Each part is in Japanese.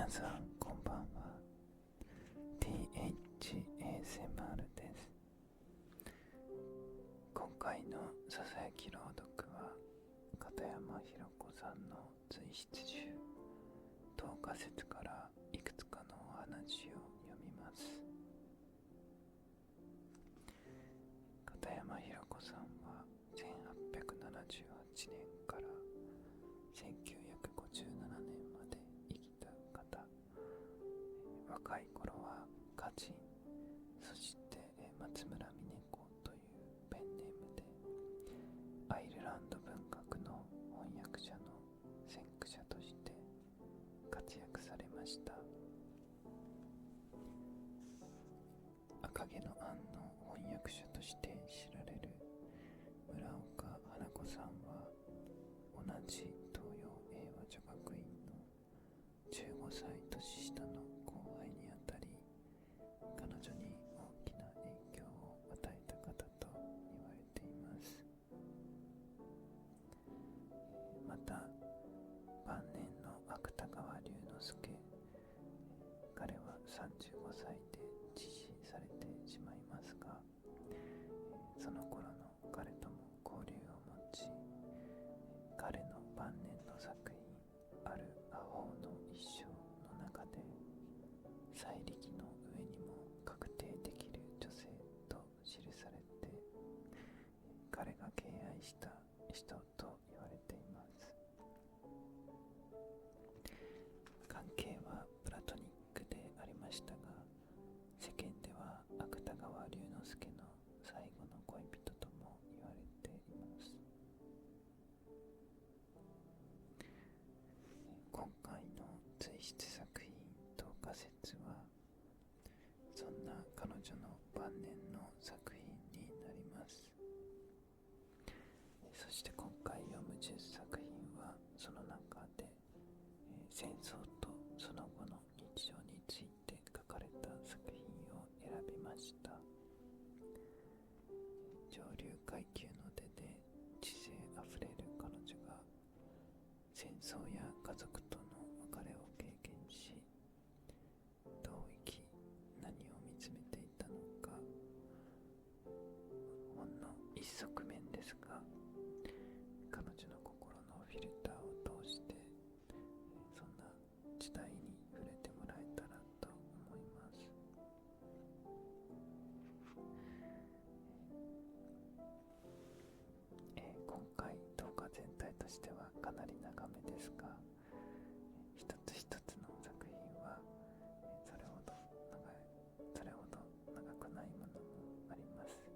皆さんこんばんは。 THASMR です。今回のささやき朗読は片山ひろ子さんの随筆集10仮説からいくつかのお話を読みます。片山ひろ子さんは1878年から1957年まで生きた方。若い頃は歌人、そして松村峰子というペンネームでアイルランド文学の翻訳者の先駆者として活躍されました。赤毛のアンの翻訳者として知られる村岡花子さんは同じ東洋英和女学院の15歳年下の後輩にあたり、彼女に大きな影響を与えた方と言われています。また晩年の芥川龍之介、彼は35歳で自死されてしまいますが、その頃の彼とも交流を持ち、彼の晩年の作品ある阿呆の一生の中で彩力の上にも確定できる女性と記されて、彼が敬愛した人と言われています。関係はプラトニックでありましたが、世間では芥川龍之介の最後の恋人とも言われています。今回の随筆作品10仮説はそんな彼女の晩年の作品になります。そして今回読む10作品はその中で戦争とその後の日常について書かれた作品を選びました。上流階級の出で知性あふれる彼女が戦争や家族との別れを経験し、どう生き何を見つめていたのか、ほんの一側面ですが、彼女の心のフィルターを通してそんな時代に触れてもらえたらと思います。今回動画全体としてはかなり長めですが、一つ一つの作品はそれほど長くないものもあります。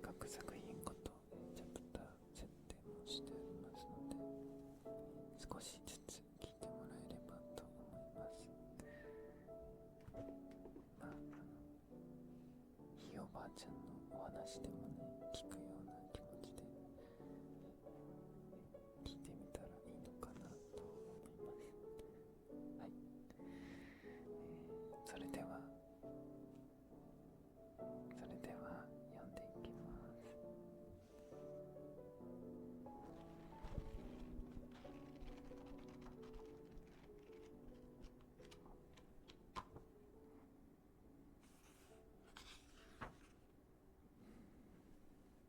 各作品ごとちょっとした設定もしてありますので、少しずつ聞いてもらえればと思います。ひいおばあちゃんのお話でもね、聞くような気持ちで聞いてみたらいいのかなと思います。はい、それでは読んでいきます。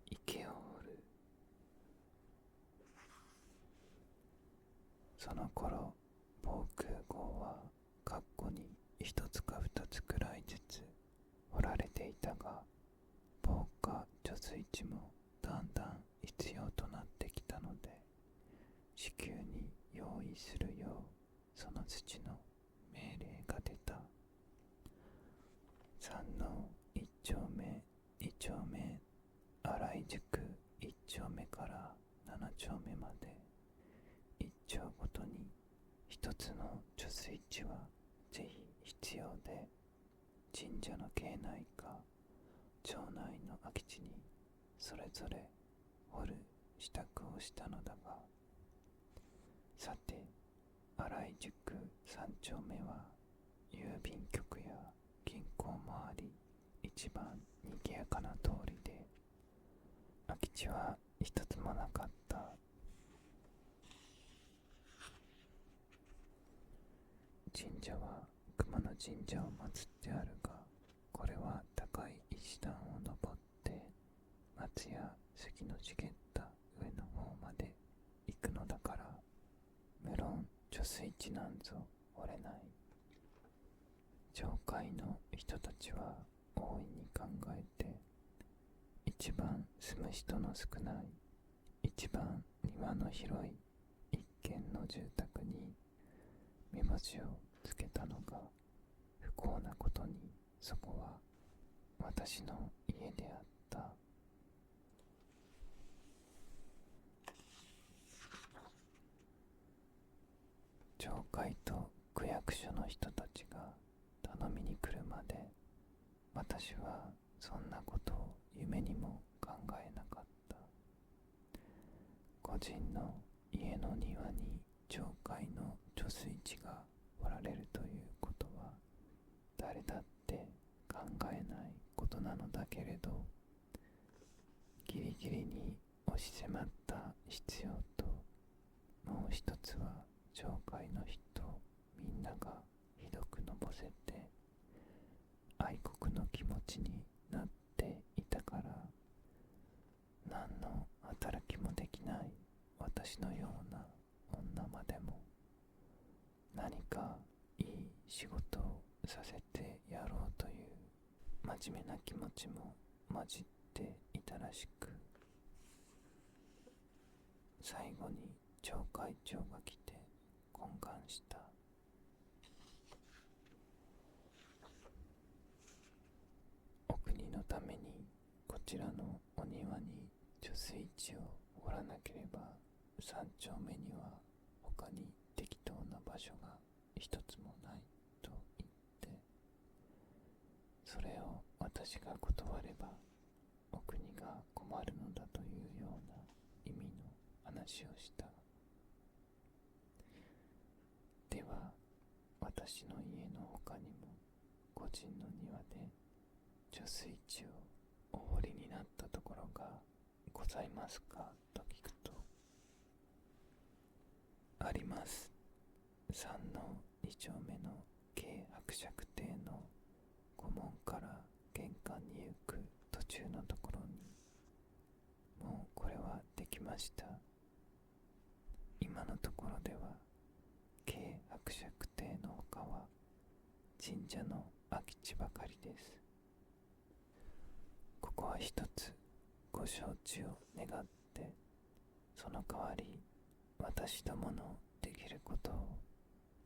池を掘る。その頃防空壕は括弧に一つか二つくらいずつ掘られていたが、防火貯水池もだんだん必要となってきたので、至急に用意するようその土の命令が出た。山王一丁目二丁目新井宿一丁目から七丁目まで、一丁ごとに一つの貯水池はぜひ必要で、神社の境内か町内の空き地にそれぞれ掘る支度をしたのだが、さて新井宿三丁目は郵便局や銀行もあり、一番にぎやかな通りで、空き地は一つもなかった。神社は熊野神社を祀ってあるが、これは高い石段を登って松や杉の茂った上の方まで行くのだから、無論貯水池なんぞ掘れない。町会の人たちは大いに考えて、一番住む人の少ない、一番庭の広い一軒の住宅に目星をつけたのが不幸なことに、そこは私の家であった。町会と区役所の人たちが頼みに来るまで、私はそんなことを夢にも考えなかった。個人の家の庭に町会の貯水池が掘られるということは誰だって考えないことなのだけれど、ギリギリに押し迫った必要と、もう一つは町会の人みんながひどくのぼせて愛国の気持ちになっていたから、何の働きもできない私のような女までも何かいい仕事をさせてやろうという真面目な気持ちも混じっていたらしく、最後に町会長が来て懇願した。お国のためにこちらのお庭に貯水池を掘らなければ、三丁目には他に適当な場所が一つもないと言って、それを私が断ればお国が困るのだというような意味の話をした。では、私の家の他にも個人の庭で貯水池をお掘りになったところがございますかと聞くと、あります。三の二丁目の京伯爵邸の御門から玄関に行く途中のところに、もうこれはできました。今のところでは京伯爵邸の他は神社の空き地ばかりです。ここは一つご承知を願って、その代わり私どものできることを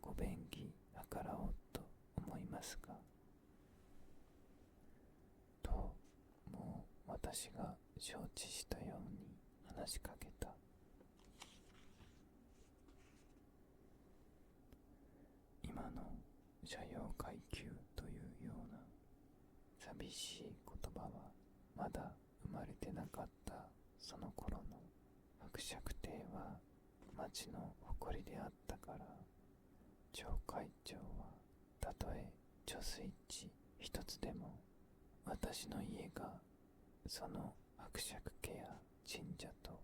ご便宜計らおうと思いますが、ともう私が承知したように話しかけた。今の社用階級というような寂しい言葉はまだ生まれてなかったその頃の伯爵邸は町の誇りであったから、町会長はたとえ貯水池一つでも私の家がその伯爵家や神社と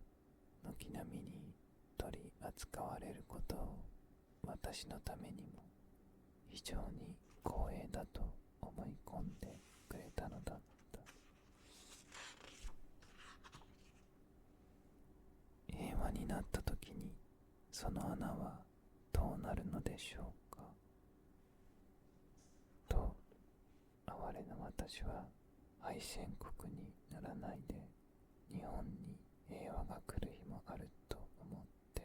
軒並みに取り扱われることを私のためにも非常に光栄だと思い込んでくれたのだった。平和になった時にその穴はどうなるのでしょうかと、哀れな私は敗戦国にならないで日本に平和が来る日もあると思って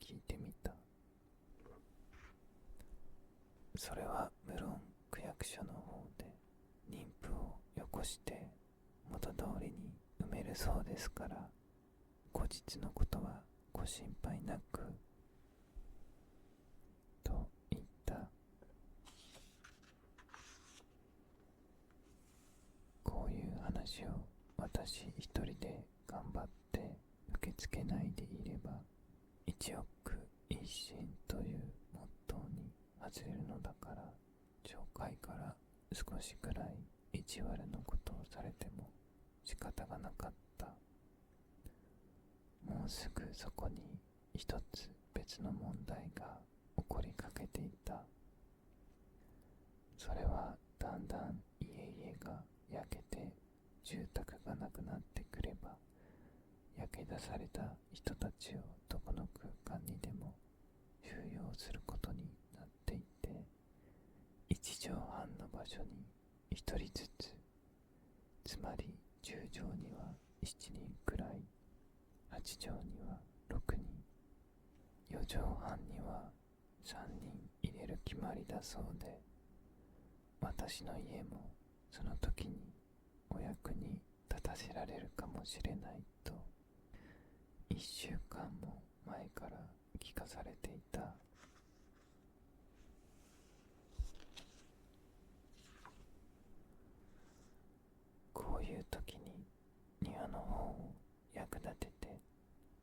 聞いてみた。それは無論区役所の方で妊婦をよこして元通りに埋めるそうですから、後日のことはご心配なくと言った。こういう話を私一人で頑張って受け付けないでいれば、一億一心というモットーに外れるのだから、町会から少しくらい意地悪のことをされても仕方がなかった。もうすぐそこに一つ別の問題が起こりかけていた。それはだんだん家々が焼けて住宅がなくなってくれば、焼け出された人たちをどこの空間にでも収容することになっていて、一畳半の場所に一人ずつ、つまり10畳には7人くらい、8畳には6人、4畳半には3人入れる決まりだそうで、私の家もその時にお役に立たせられるかもしれないと1週間も前から聞かされていた。こういう時に庭の方を役立てて、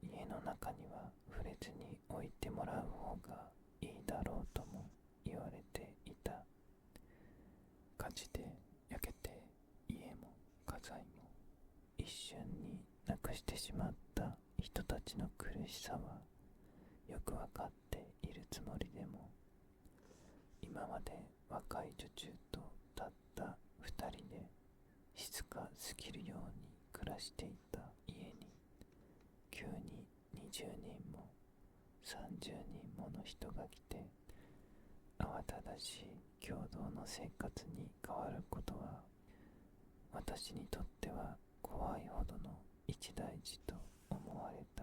家の中には触れずに置いてもらう方がいいだろうとも言われていた。火事で焼けて家も家財も一瞬になくしてしまった人たちの苦しさはよくわかっているつもりでも、今まで若い女中とたった2人で静かすぎるように暮らしていた家に、急に20人も30人もの人が来て、慌ただしい共同の生活に変わることは、私にとっては怖いほどの一大事と思われた。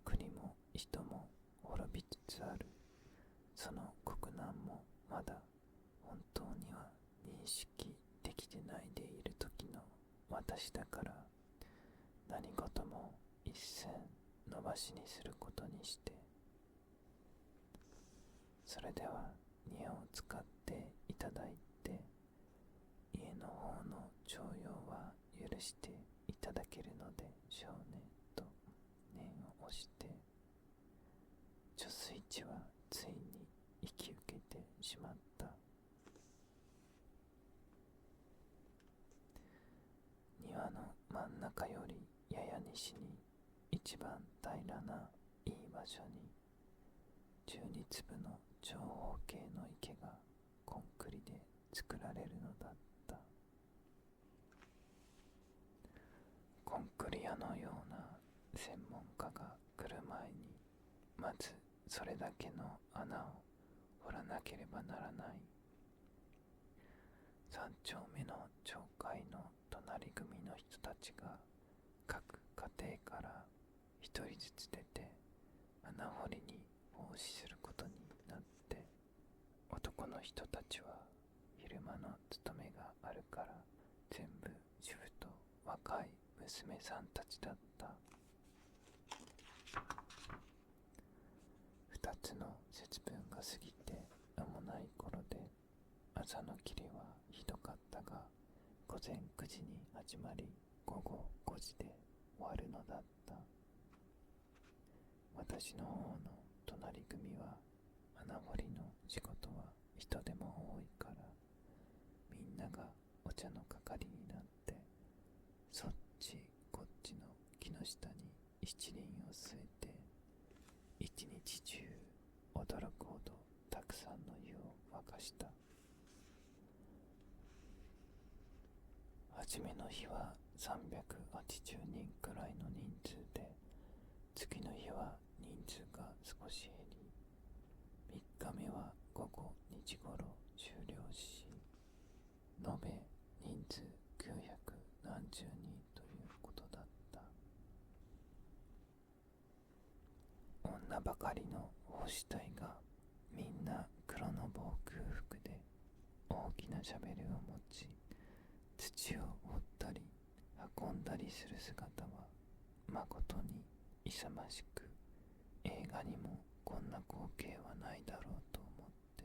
国も人も滅びつつあるその国難もまだ本当には認識できてないでいる時の私だから、何事も一線伸ばしにすることにして、それでは庭を使っていただいて、家の方の徴用は許していただけるのでしょうねと念を押して、貯水池はついに引き受けてしまった。庭の真ん中よりやや西に一番平らないい場所に、12粒の長方形の池がコンクリで作られるのだった。コンクリ屋のような専門家が来る前に、まずそれだけの穴を掘らなければならない。3丁目の町会の隣組の人たちが各家庭から一人ずつ出て穴掘りに奉仕することになって、男の人たちは昼間の勤めがあるから全部主婦と若い娘さんたちだった。2つの節分が過ぎて間もない頃で、朝の霧はひどかったが、午前9時に始まり午後5時で終わるのだった。私の方の隣組は穴掘りの仕事は人でも多いから、みんながお茶の係になって、そっちこっちの木の下に七輪を据えて、一日中驚くほどたくさんの湯を沸かした。初めの日は380人くらいの人数で、次の日は人数が少し減り、3日目は午後2時頃終了し、延べ人数900何十人ということだった。女ばかりの奉仕隊がみんな黒の防空服で大きなシャベルを持ち、土を掘ったり運んだりする姿は誠に勇ましく、映画にもこんな光景はないだろうと思って、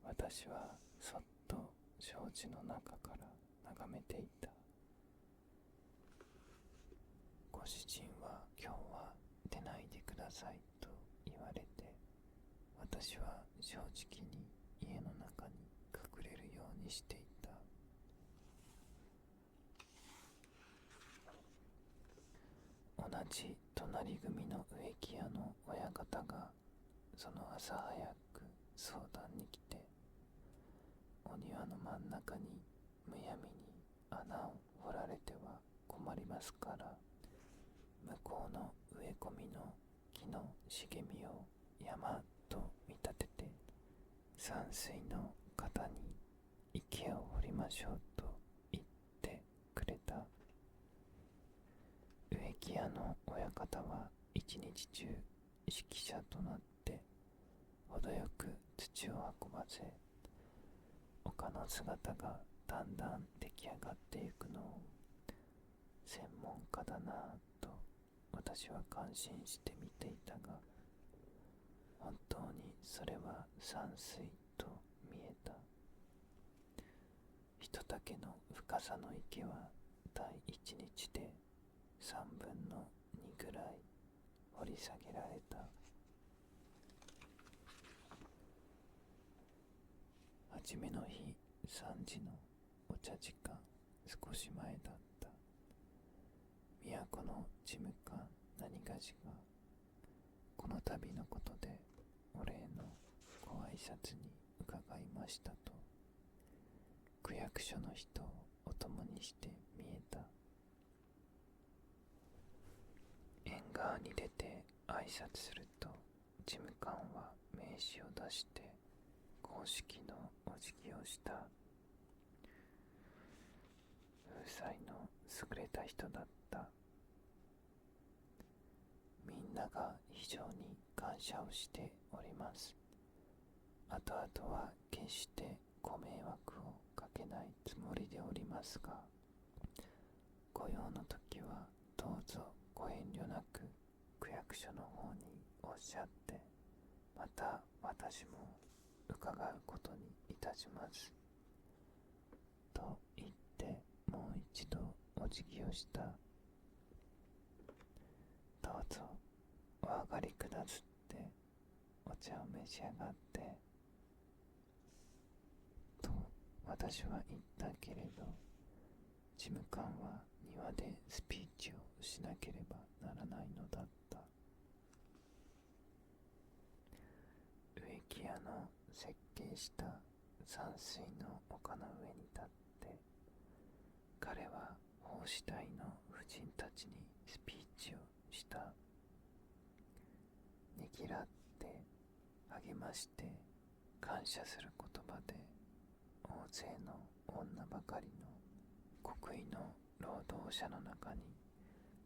私はそっと障子の中から眺めていた。ご主人は今日は出ないでくださいと言われて、私は正直に家の中に隠れるようにしていた。同じ隣組の植木屋の親方がその朝早く相談に来て、お庭の真ん中にむやみに穴を掘られては困りますから、向こうの植え込みの木の茂みを山と見立てて、山水の方に池を掘りましょうと言ってくれた。植木屋の親方は一日中指揮者となって程よく土を運ばせ、丘の姿がだんだん出来上がっていくのを専門家だなぁと私は感心して見ていたが、本当にそれは山水と見えた。一丈の深さの池は第一日で3分の2ぐらい掘り下げられた。はじめの日3時のお茶時間少し前だった。都の事務官何がしがこの度のことでお礼のご挨拶に伺いましたと区役所の人をお供にして見えた。縁側に出て挨拶すると、事務官は名刺を出して公式のお辞儀をした。風采の優れた人だった。みんなが非常に感謝をしております。後々は決してご迷惑をかけないつもりでおりますが、ご用の時はどうぞご遠慮なく区役所の方におっしゃって、また私も伺うことにいたしますと言ってもう一度お辞儀をした。どうぞお上がりくださってお茶を召し上がってと私は言ったけれど、事務官は庭でスピーチをしなければならないのだった。植木屋の設計した山水の丘の上に立って、彼は奉仕隊の婦人たちにスピーチをした。ねぎらって励まして感謝する言葉で、大勢の女ばかりの国威の労働者の中に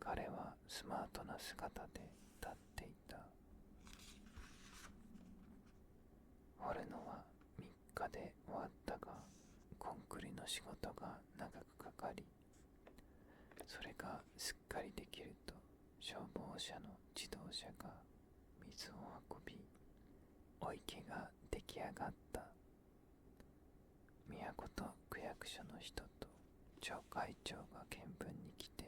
彼はスマートな姿で立っていた。掘るのは3日で終わったが、コンクリの仕事が長くかかり、それがすっかりできると消防車の自動車が水を運び、お池が出来上がった。都と区役所の人と町会長が見分に来て、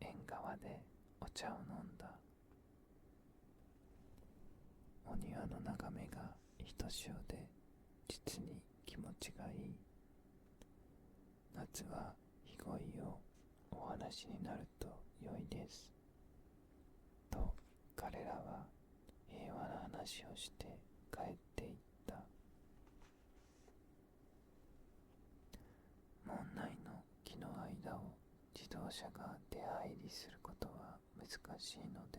縁側でお茶を飲んだ。お庭の眺めがひとしおで実に気持ちがいい。夏は日ごいをお話になると良いですと彼らは平和な話をして帰っていった。門内の木の間を自動車が出入りすることは難しいので、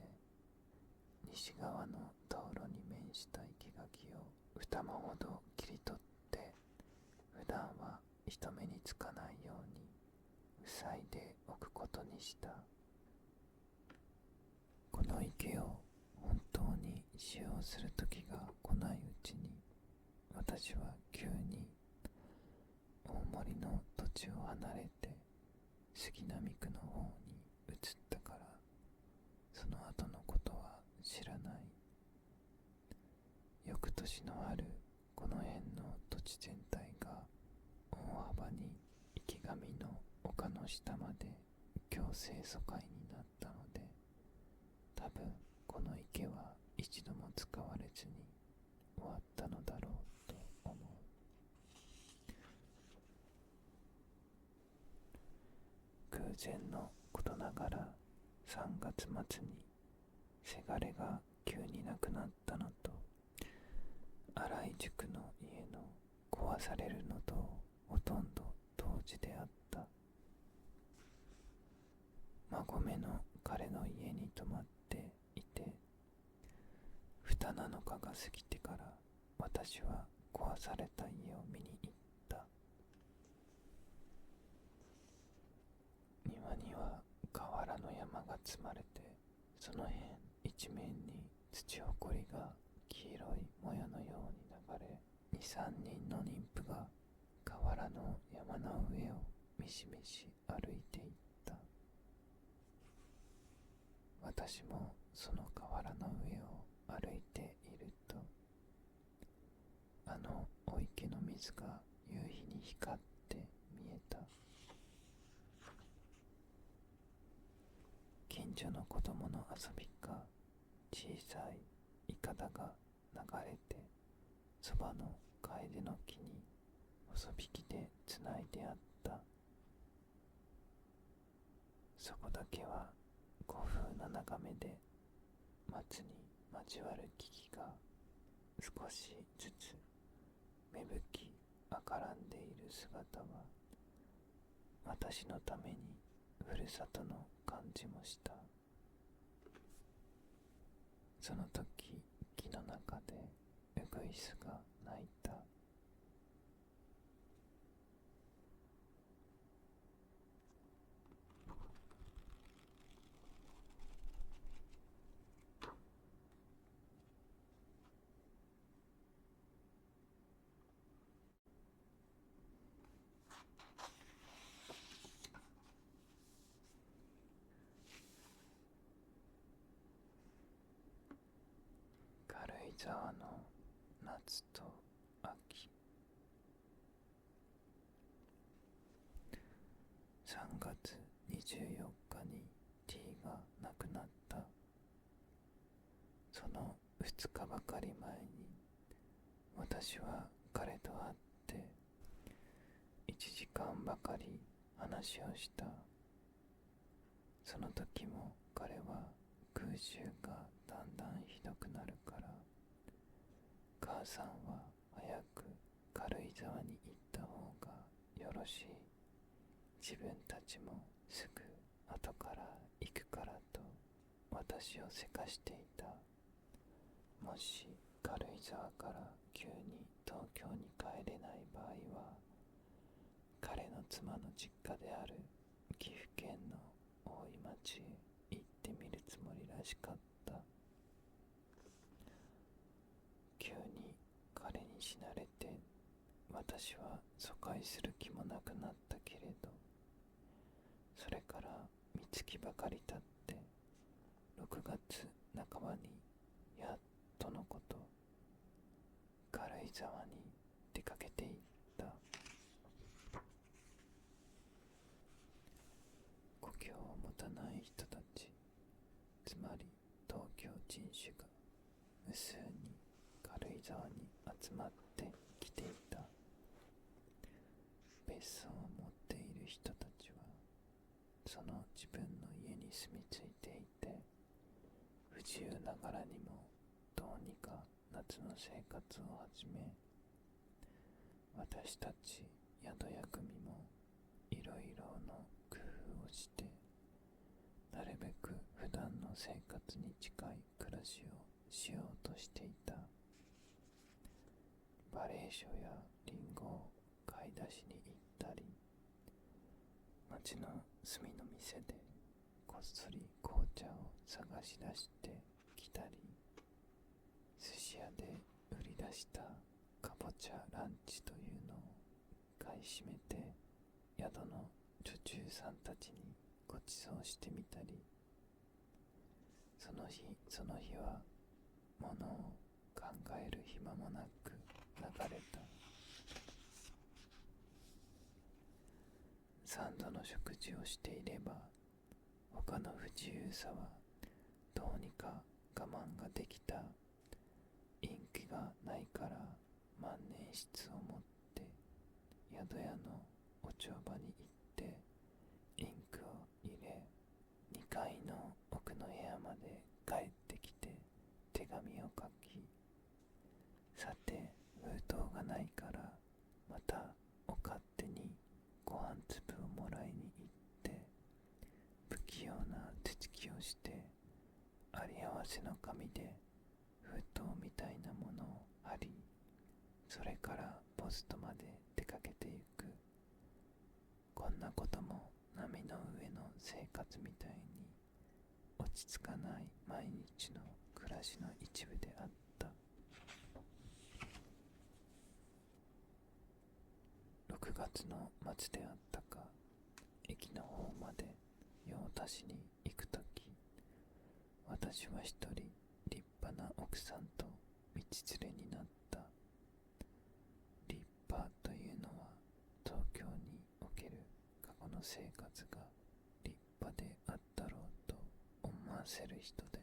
西側の道路に面した生垣を2間ほど切り取って、普段は人目につかないように塞いでおくことにした。この池を本当に使用する時が来ないうちに、私は急に大森の土地を離れて杉並区の方に移ったから、その後のことは知らない。翌年の春、この辺の土地全体が大幅に池上の丘の下まで強制疎開になったので、多分この池は一度も使われずに終わったのだろうと思う。偶然のことながら3月末にせがれが急に亡くなったのと、新井宿の家の壊されるのとほとんど同時であった。孫めの彼の家に泊まっていて、2 7日が過ぎてから私は壊された家を見に行った。庭には瓦の山が積まれて、その辺一面に土ぼこりが黄色いもやのように流れ、2、3人の妊婦が瓦の山の上をみしみし歩いていった。私もその瓦の上を歩いていると、あのお池の水が夕日に光って見えた。近所の子供の遊びか、小さいいかだが流れて、そばの楓の木に細引きでつないであった。そこだけは古風な眺めで、松に交わる木々が少しずつ芽吹き赤らんでいる姿は、私のためにふるさとの感じもした。その時、木の中でウグイスが鳴いた。軽井沢の夏と秋。3月24日に T が亡くなった。その2日ばかり前に私は彼と会って1時間ばかり話をした。その時も彼は空襲がだんだんひどくなるから、母さんは早く軽井沢に行った方がよろしい。自分たちもすぐ後から行くからと私をせかしていた。もし軽井沢から急に東京に帰れない場合は、彼の妻の実家である岐阜県の大井町へ行ってみるつもりらしかった。急に彼に死なれて、私は疎開する気もなくなったけれど、それから三月ばかり経って6月半ばにやっとのこと、軽井沢に出かけていった。故郷を持たない人たち、つまり東京人種が無数に軽井沢に集まってきていた。別荘を持っている人たちはその自分の家に住み着いていて、不自由ながらにもどうにか夏の生活を始め、私たち宿屋組もいろいろの工夫をしてなるべく普段の生活に近い暮らしをしようとしていた。バレー書やリンゴを買い出しに行ったり、町の隅の店でこっそり紅茶を探し出してきたり、寿司屋で売り出したかぼちゃランチというのを買い占めて宿の女中さんたちにご馳走してみたり、その日その日はものを考える暇もなく流れた。3度の食事をしていれば、他の不自由さはどうにか我慢ができた。インクがないから万年筆を持って宿屋のお帳場に行ってインクを入れ、2階の奥の部屋まで帰ってきて手紙を書き、さて背の紙で封筒みたいなものを貼り、それからポストまで出かけてゆく。こんなことも波の上の生活みたいに落ち着かない毎日の暮らしの一部であった。6月の末であったか、駅の方まで用を足しに行くとき、私は一人立派な奥さんと道連れになった。立派というのは東京における過去の生活が立派であったろうと思わせる人で、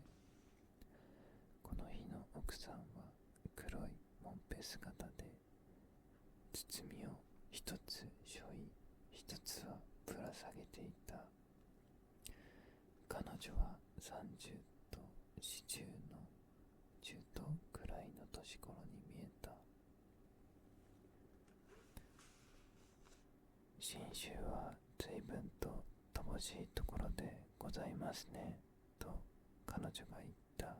この日の奥さんは黒いもんぺ姿で、包みを一つ背負い一つはぶら下げていた。彼女は30と40の中途くらいの年頃に見えた。信州は随分と乏しいところでございますね、と彼女が言った。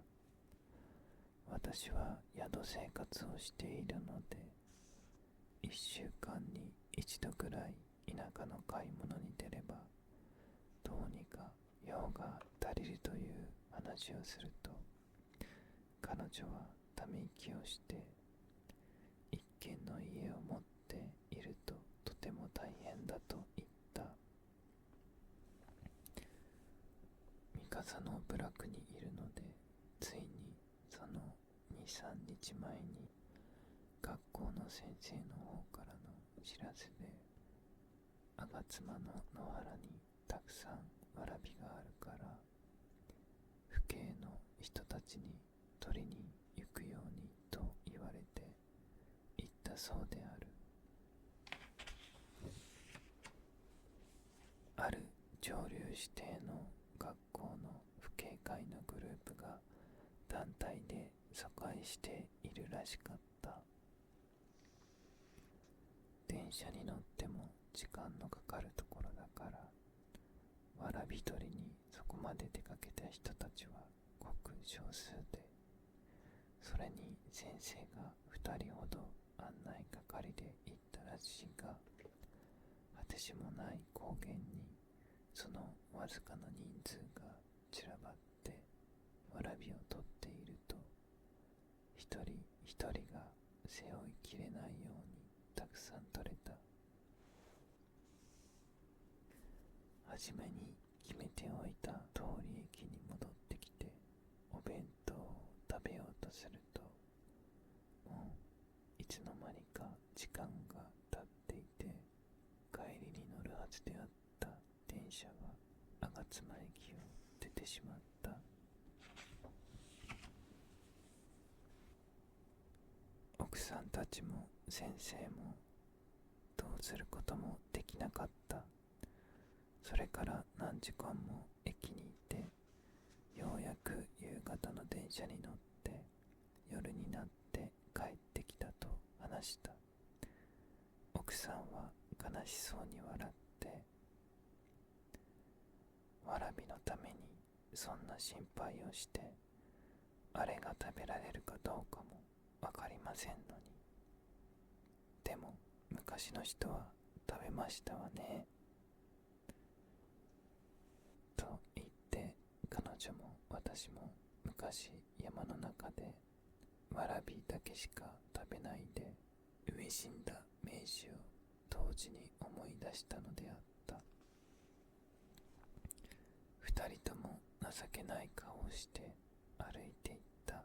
私は宿生活をしているので、1週間に一度ぐらい田舎の買い物に出れば、どうにか用が足りるという話をすると、彼女はため息をして、一軒の家を持っているととても大変だと言った。三笠の部落にいるので、ついにその2、3日前に学校の先生の方からの知らせで、吾妻の野原にたくさんわらびがあるから、父兄の人たちに取りに行くようにと言われて行ったそうである。ある上流指定の学校の父兄会のグループが団体で疎開しているらしかった。電車に乗っても時間のかかるところだから、わらび取りにそこまで出かけた人たちはごく少数で、それに先生が2人ほど案内係で行ったらしいが、果てしもない高原にそのわずかな人数が散らばってわらびを取っていると、一人一人が背負いきれないようにたくさん取れた。はじめに決めておいた通り駅に戻ってきて、お弁当を食べようとすると、もういつの間にか時間が経っていて、帰りに乗るはずであった電車は吾妻駅を出てしまった。奥さんたちも先生もどうすることもできなかった。それから何時間も駅にいて、ようやく夕方の電車に乗って夜になって帰ってきたと話した。奥さんは悲しそうに笑って、わらびのためにそんな心配をして、あれが食べられるかどうかもわかりませんのに。でも昔の人は食べましたわね、と言って、彼女も私も昔山の中でわらびだけしか食べないで飢え死んだ名士を同時に思い出したのであった。二人とも情けない顔をして歩いていった。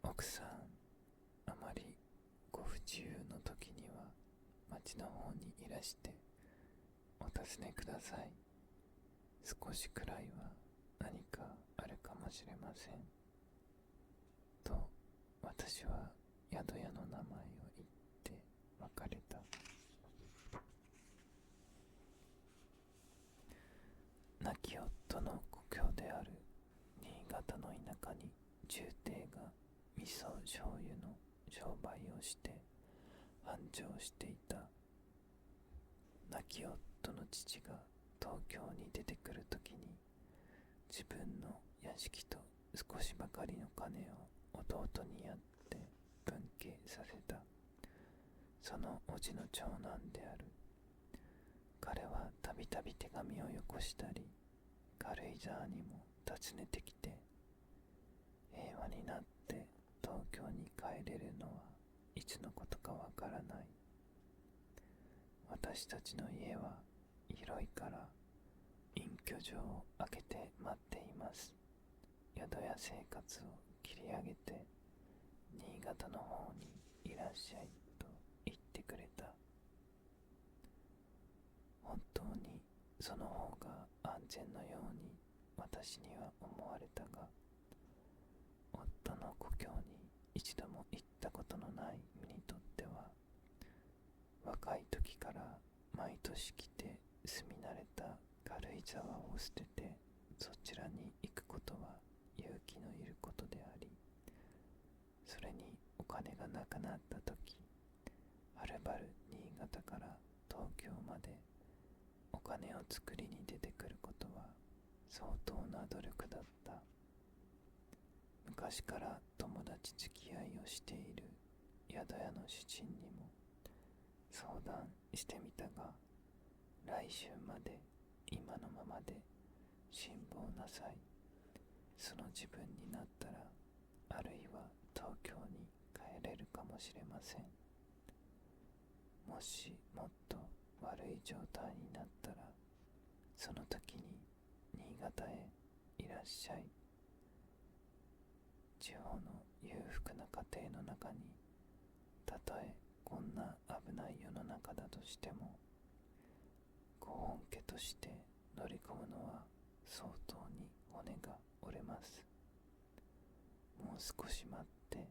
奥さん、あまりご不自由の時には町の方にいらしてお尋ねください。少しくらいは何かあるかもしれません、と私は宿屋の名前を言って別れた。亡き夫の故郷である新潟の田舎に重帝が味噌醤油の商売をして繁盛していた。亡き夫の父が東京に出てくるときに、自分の屋敷と少しばかりの金を弟にやって分家させた。その叔父の長男である。彼はたびたび手紙をよこしたり、軽井沢にも訪ねてきて、平和になって東京に帰れるのはいつのことかわからない。私たちの家は広いから隠居所を開けて待っています。宿屋生活を切り上げて新潟の方にいらっしゃいと言ってくれた。本当にその方が安全のように私には思われたが、夫の故郷に一度も行ったことのない身にとっては、若い時から毎年来て住み慣れた軽井沢を捨ててそちらに行くことは勇気のいることであり、それにお金がなくなった時、はるばる新潟から東京までお金を作りに出てくることは相当な努力だった。昔から友達付き合いをしている宿屋の主人にも相談してみたが、来週まで今のままで辛抱なさい。その自分になったら、あるいは東京に帰れるかもしれません。もしもっと悪い状態になったら、その時に新潟へいらっしゃい。地方の裕福な家庭の中に、たとえこんな危ない世の中だとしても、ご本家として乗り込むのは相当に骨が折れます。もう少し待って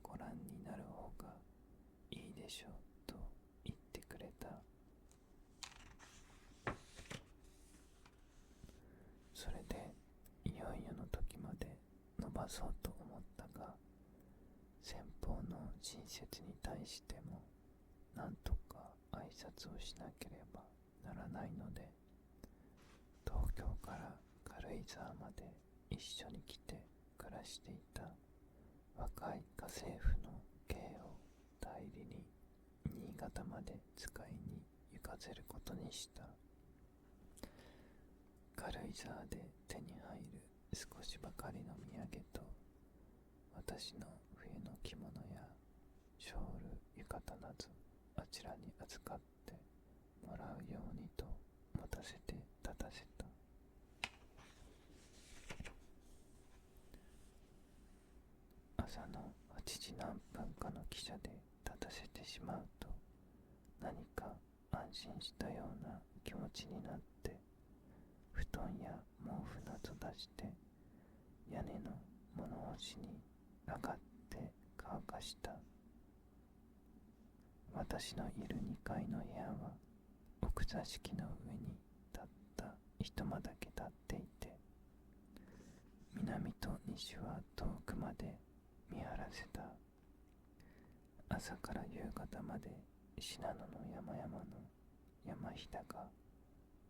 ご覧になる方がいいでしょうと言ってくれた。それでいよいよの時まで伸ばそうと思ったが、先方の親切に対してもなんとか挨拶をしなければならないので、東京から軽井沢まで一緒に来て暮らしていた若い家政婦の K を代理に新潟まで使いに行かせることにした。軽井沢で手に入る少しばかりの土産と、私の冬の着物やショール浴衣などあちらに預かってもらうようにと持たせて立たせた。朝の8時何分かの汽車で立たせてしまうと、何か安心したような気持ちになって、布団や毛布など出して屋根の物干しに上がって乾かした。私のいる2階の部屋は奥座敷の上に立った一間だけ立っていて、南と西は遠くまで見晴らせた。朝から夕方まで信濃の山々の山ひだが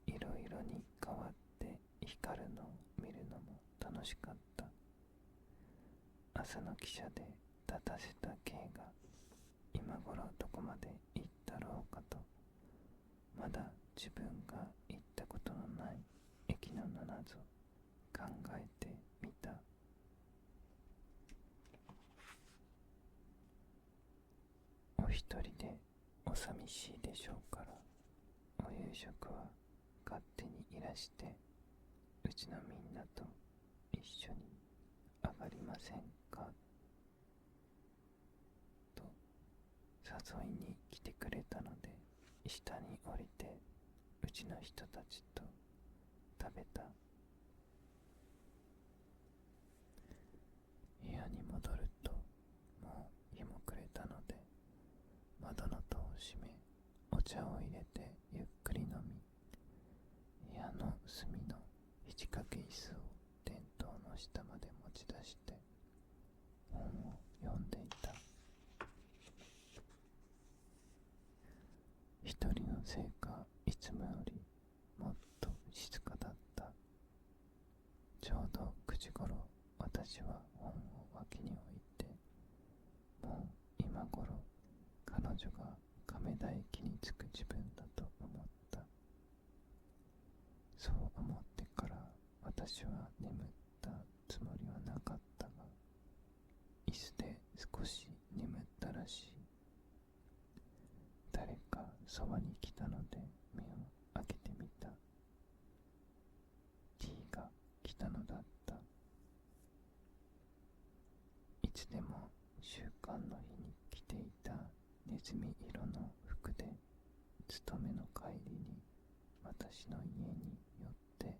いろいろに変わって光るのを見るのも楽しかった。朝の汽車で立たせた K が今頃どこまで行ったろうかと、まだ自分が行ったことのない駅の名なぞ考えてみた。お一人でお寂しいでしょうから、お夕食は勝手にいらしてうちのみんなと一緒に上がりませんかと誘いに来てくれたので、下に降りてうちの人たちと食べた。部屋に戻るともう日も暮れたので、窓の戸を閉めお茶を入れてゆっくり飲み、部屋の隅の肘掛け椅子を電灯の下まで持ち出して本を読んでいた。一人のせいかいつもよりもっと静かだった。ち女が亀田駅に着く自分だと思った。そう思ってから私は眠ったつもりはなかったが、椅子で少し眠ったらしい。誰かそばに来たので目を開けてみた。T が来たのだった。いつでも週刊の日に着ていたネズミ色の服で、勤めの帰りに私の家に寄って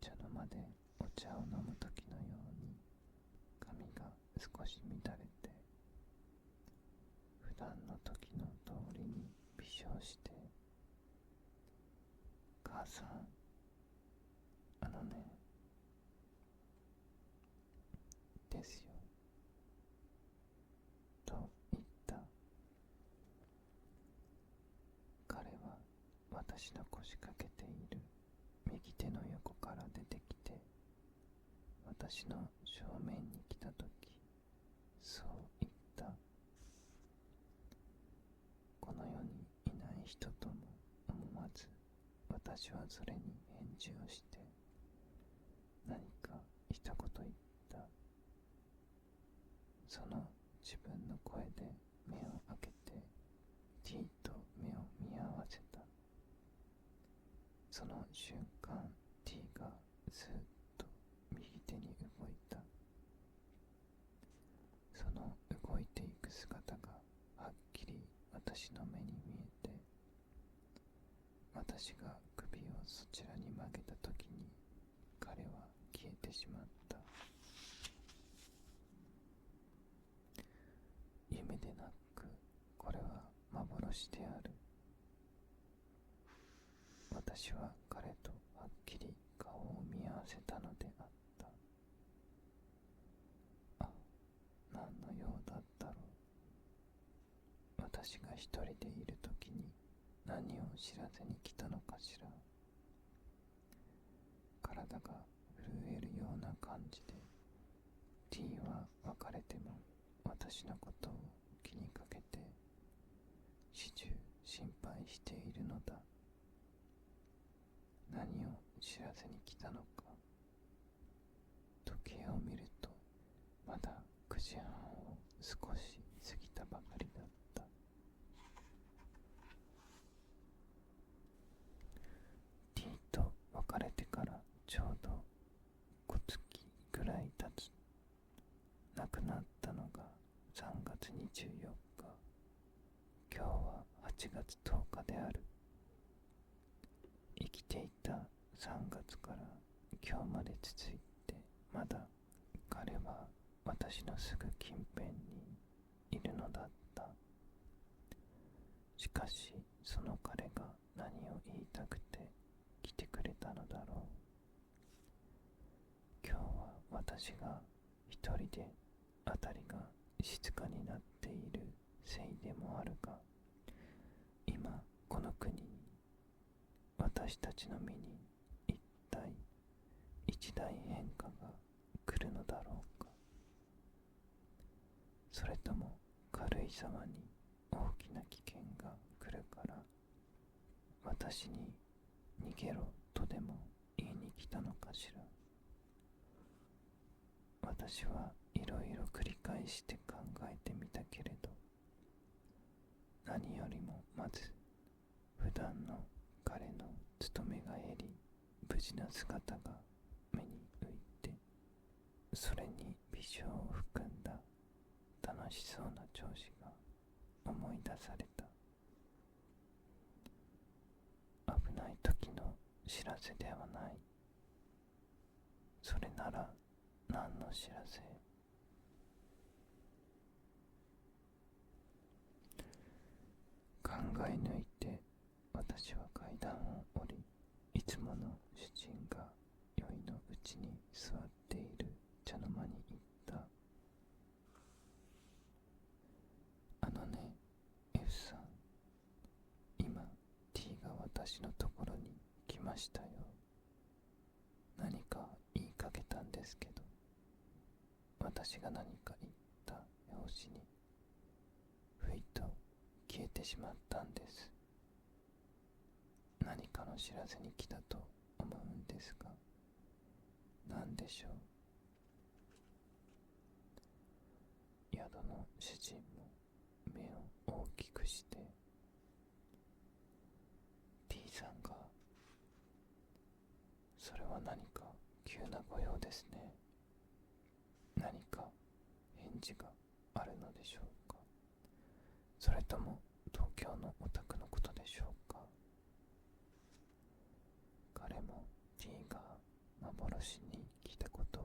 茶の間でお茶を飲む時のように髪が少し乱れて、普段の時の通りに微笑して、母さん、ですよ、と言った。彼は私の腰掛けている右手の横から出てきて、私の正面に来たとき、そう言った。この世にいない人とも思わず、私はそれに返事をして、何か一言言った。その自分の声で目を開けて T と目を見合わせた。その瞬間 T がずっと右手に動いた。その動いていく姿がはっきり私の目に見えて、私が首をそちらに曲げた時に彼は消えてしまった。夢でなく、これは幻である。私は彼とはっきり顔を見合わせたのであった。あ、何の用だったろう。私が一人でいるときに何を知らせに来たのかしら。体が震えるような感じで T は別れても私のことを気にかけて始終心配しているのだ。何を知らせに来たのか。時計を見るとまだ9時半を少し過ぎたばかりだった。T と別れてからちょうど5月ぐらい経つ。亡くなったのが3月24日。今日は8月10日である。生きていた3月から今日まで続いて、まだ彼は私のすぐ近辺にいるのだった。しかしその彼が何を言いたくて来てくれたのだろう。今日は私が一人であたりが静かになっているせいでもあるが、今この国に私たちの身に一体一大変化が来るのだろうか。それとも軽井沢に大きな危険が来るから私に逃げろとでも言いに来たのかしら。私はいろいろ繰り返して考えてみたけれど、何よりもまず普段の彼の勤めが減り無事な姿が目に浮いて、それに微笑を含んだ楽しそうな調子が思い出された。危ない時の知らせではない。それなら何の知らせ。考え抜いて私は階段を降り、いつもの主人が酔いのうちに座っている茶の間に行った。ね、F さん、今 T が私のところに来ましたよ。何か言いかけたんですけど、私が何か言った拍子に、ふいとしまったんです。何かの知らせに来たと思うんですが、何でしょう。宿の主人も目を大きくして、 T さんが、それは何か急なご用ですね。何か返事があるのでしょうか。それとも東京のお宅のことでしょうか。彼も T が幻に来たことを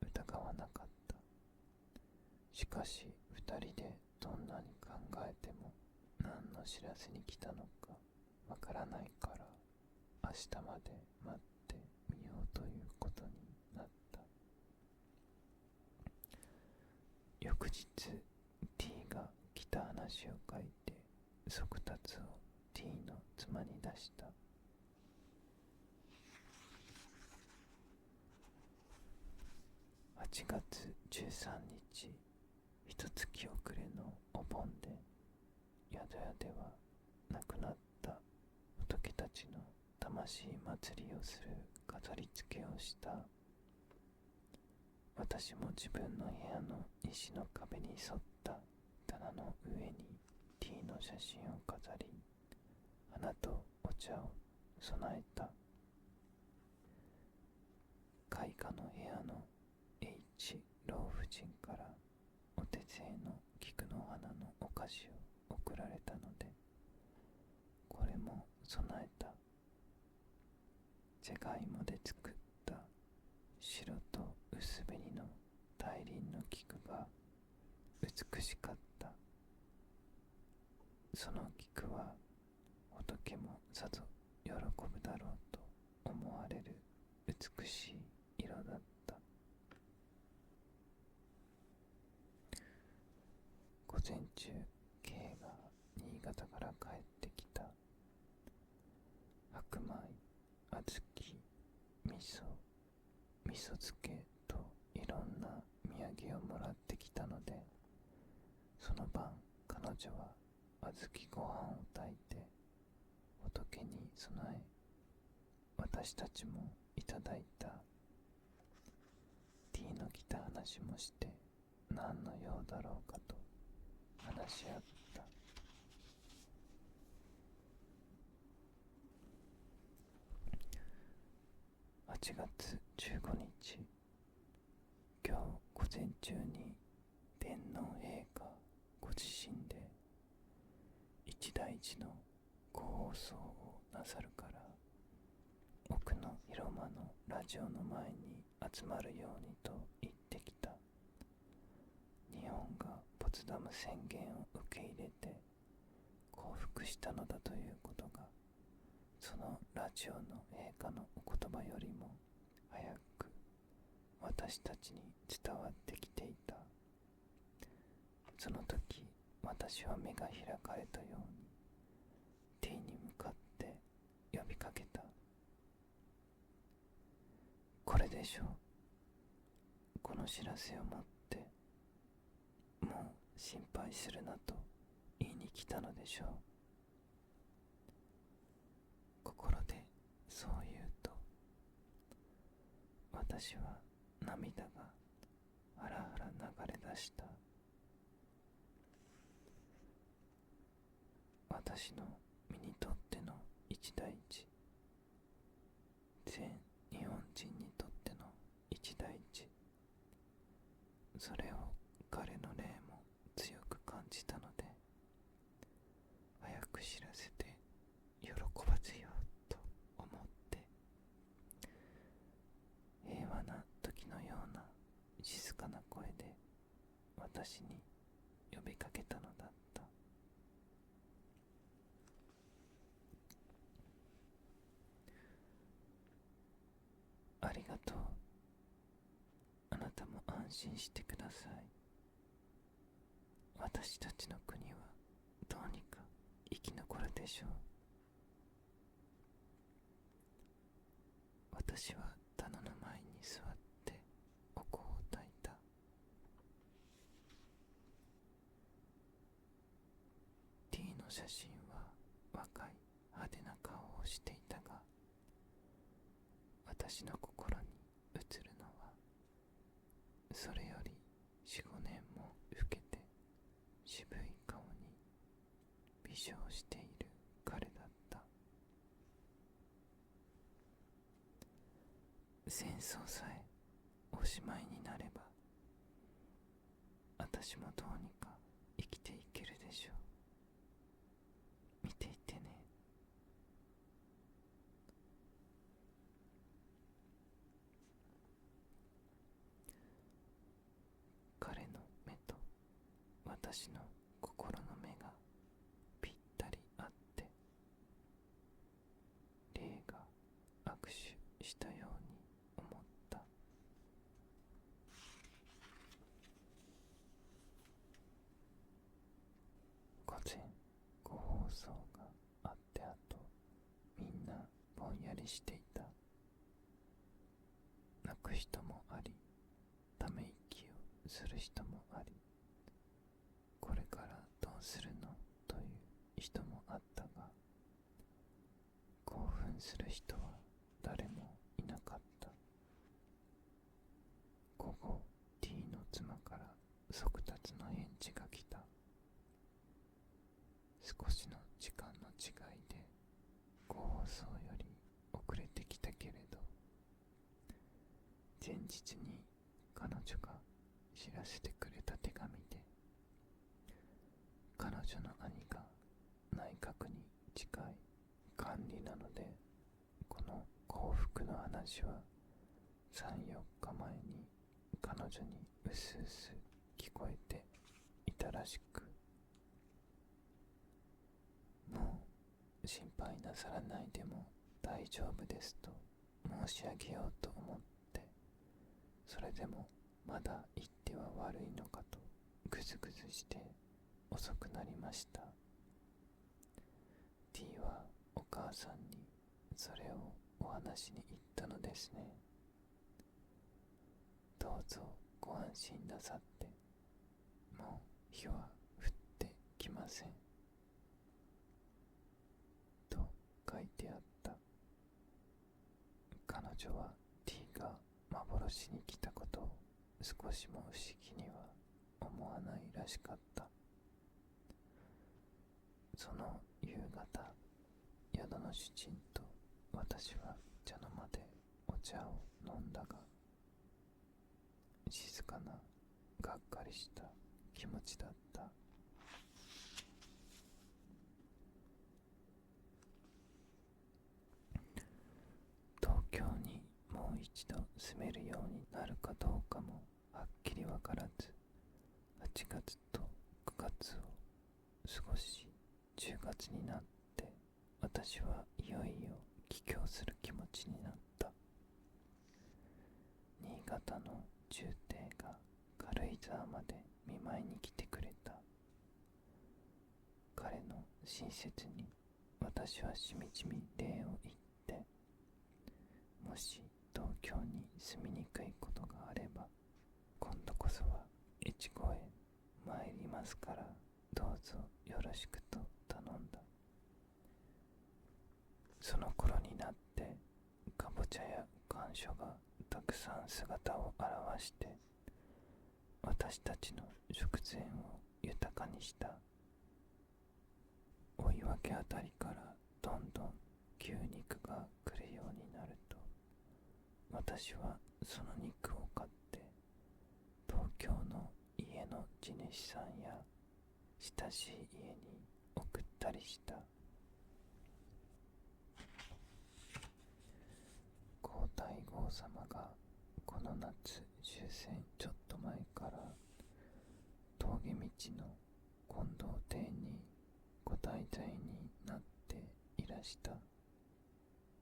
疑わなかった。しかし二人でどんなに考えても何の知らせに来たのかわからないから、明日まで待ってみようということになった。翌日 T が来た話を書いて速達を T の妻に出した。8月13日、一月遅れのお盆で、宿屋では亡くなった仏たちの魂祭りをする飾り付けをした。私も自分の部屋の石の壁に沿った棚の上に T の写真を飾り、花とお茶を備えた。開花の部屋の H 老婦人からお手製の菊の花のお菓子を贈られたので、これも備えた。じゃがいもで作った白と薄紅の大輪の菊が美しかった。その菊は仏もさぞ喜ぶだろうと思われる美しい色だった。午前中、K が新潟から帰ってきた。白米、小豆、味噌漬けといろんな土産をもらってきたので、その晩彼女は小豆ご飯を炊いて仏に備え、私たちもいただいた。 T の来た話もして何の用だろうかと話し合った。8月15日、今日午前中に天皇陛下ご自身で一大事のご放送をなさるから、奥の広間のラジオの前に集まるようにと言ってきた。日本がポツダム宣言を受け入れて降伏したのだということが、そのラジオの陛下のお言葉よりも早く私たちに伝わってきていた。その時、私は目が開かれたように T に向かって呼びかけた。これでしょう。この知らせを持ってもう心配するなと言いに来たのでしょう。心でそう言うと、私は涙がハラハラ流れ出した。私の身にとっての一大事、全日本人にとっての一大事、それを彼の霊も強く感じたので、早く知らせて喜ばせようと思って平和な時のような静かな声で私に呼びかけたのだった。ありがとう。あなたも安心してください。私たちの国はどうにか生き残るでしょう。私は棚の前に座ってお香を焚いた。T 写真は若い派手な顔をしていたが、私の心に映るのはそれより4、5年も老けて渋い顔に微笑している彼だった。戦争さえおしまいになれば、私もどうにか生きていけるでしょう。見ていてね。彼の目と私の心の目がぴったり合って、霊が握手したように思った。午前ご放送があってあと、みんなぼんやりしていた。泣く人もあり、ため息をする人もあり、これからどうするのという人もあったが、興奮する人は誰もいなかった。午後 T の妻から速達の返事が来た。少しの時間の違いでご放送より遅れてきたけれど、前日に彼女が知らせてくれた手紙で、彼女の兄が内閣に近い管理なので、この幸福の話は3、4日前に彼女にうすうす聞こえていたらしく、もう心配なさらないでも大丈夫ですと申し上げようと思って、それでもまだ言っては悪いのかとぐずぐずして遅くなりました。 T はお母さんにそれをお話に言ったのですね。どうぞご安心なさって、もう火は降ってきませんと書いてあった。彼女は T が幻に来たことを少しも不思議には思わないらしかった。その夕方、宿の主人と私は茶の間でお茶を飲んだが、静かながっかりした気持ちだった。東京にもう一度住めるようになるかどうかもはっきりわからず、8月と9月を過ごし、10月になって私はいよいよ帰郷する気持ちになった。新潟の重帝が軽井沢まで見舞いに来てくれた。彼の親切に私はしみじみ礼を言って、もし東京に住みにくいことがあれば、今度こそは越後へ参りますからどうぞよろしくと頼んだ。その頃になってかぼちゃや甘薯がたくさん姿を現して、私たちの食前を豊かにした。追い分けあたりからどんどん牛肉が来るようになると、私はその肉を買って東京の家の地主さんや親しい家に送ったりした。皇太后様がこの夏終戦ちょっと前から峠道の金堂亭にご滞在になっていらした。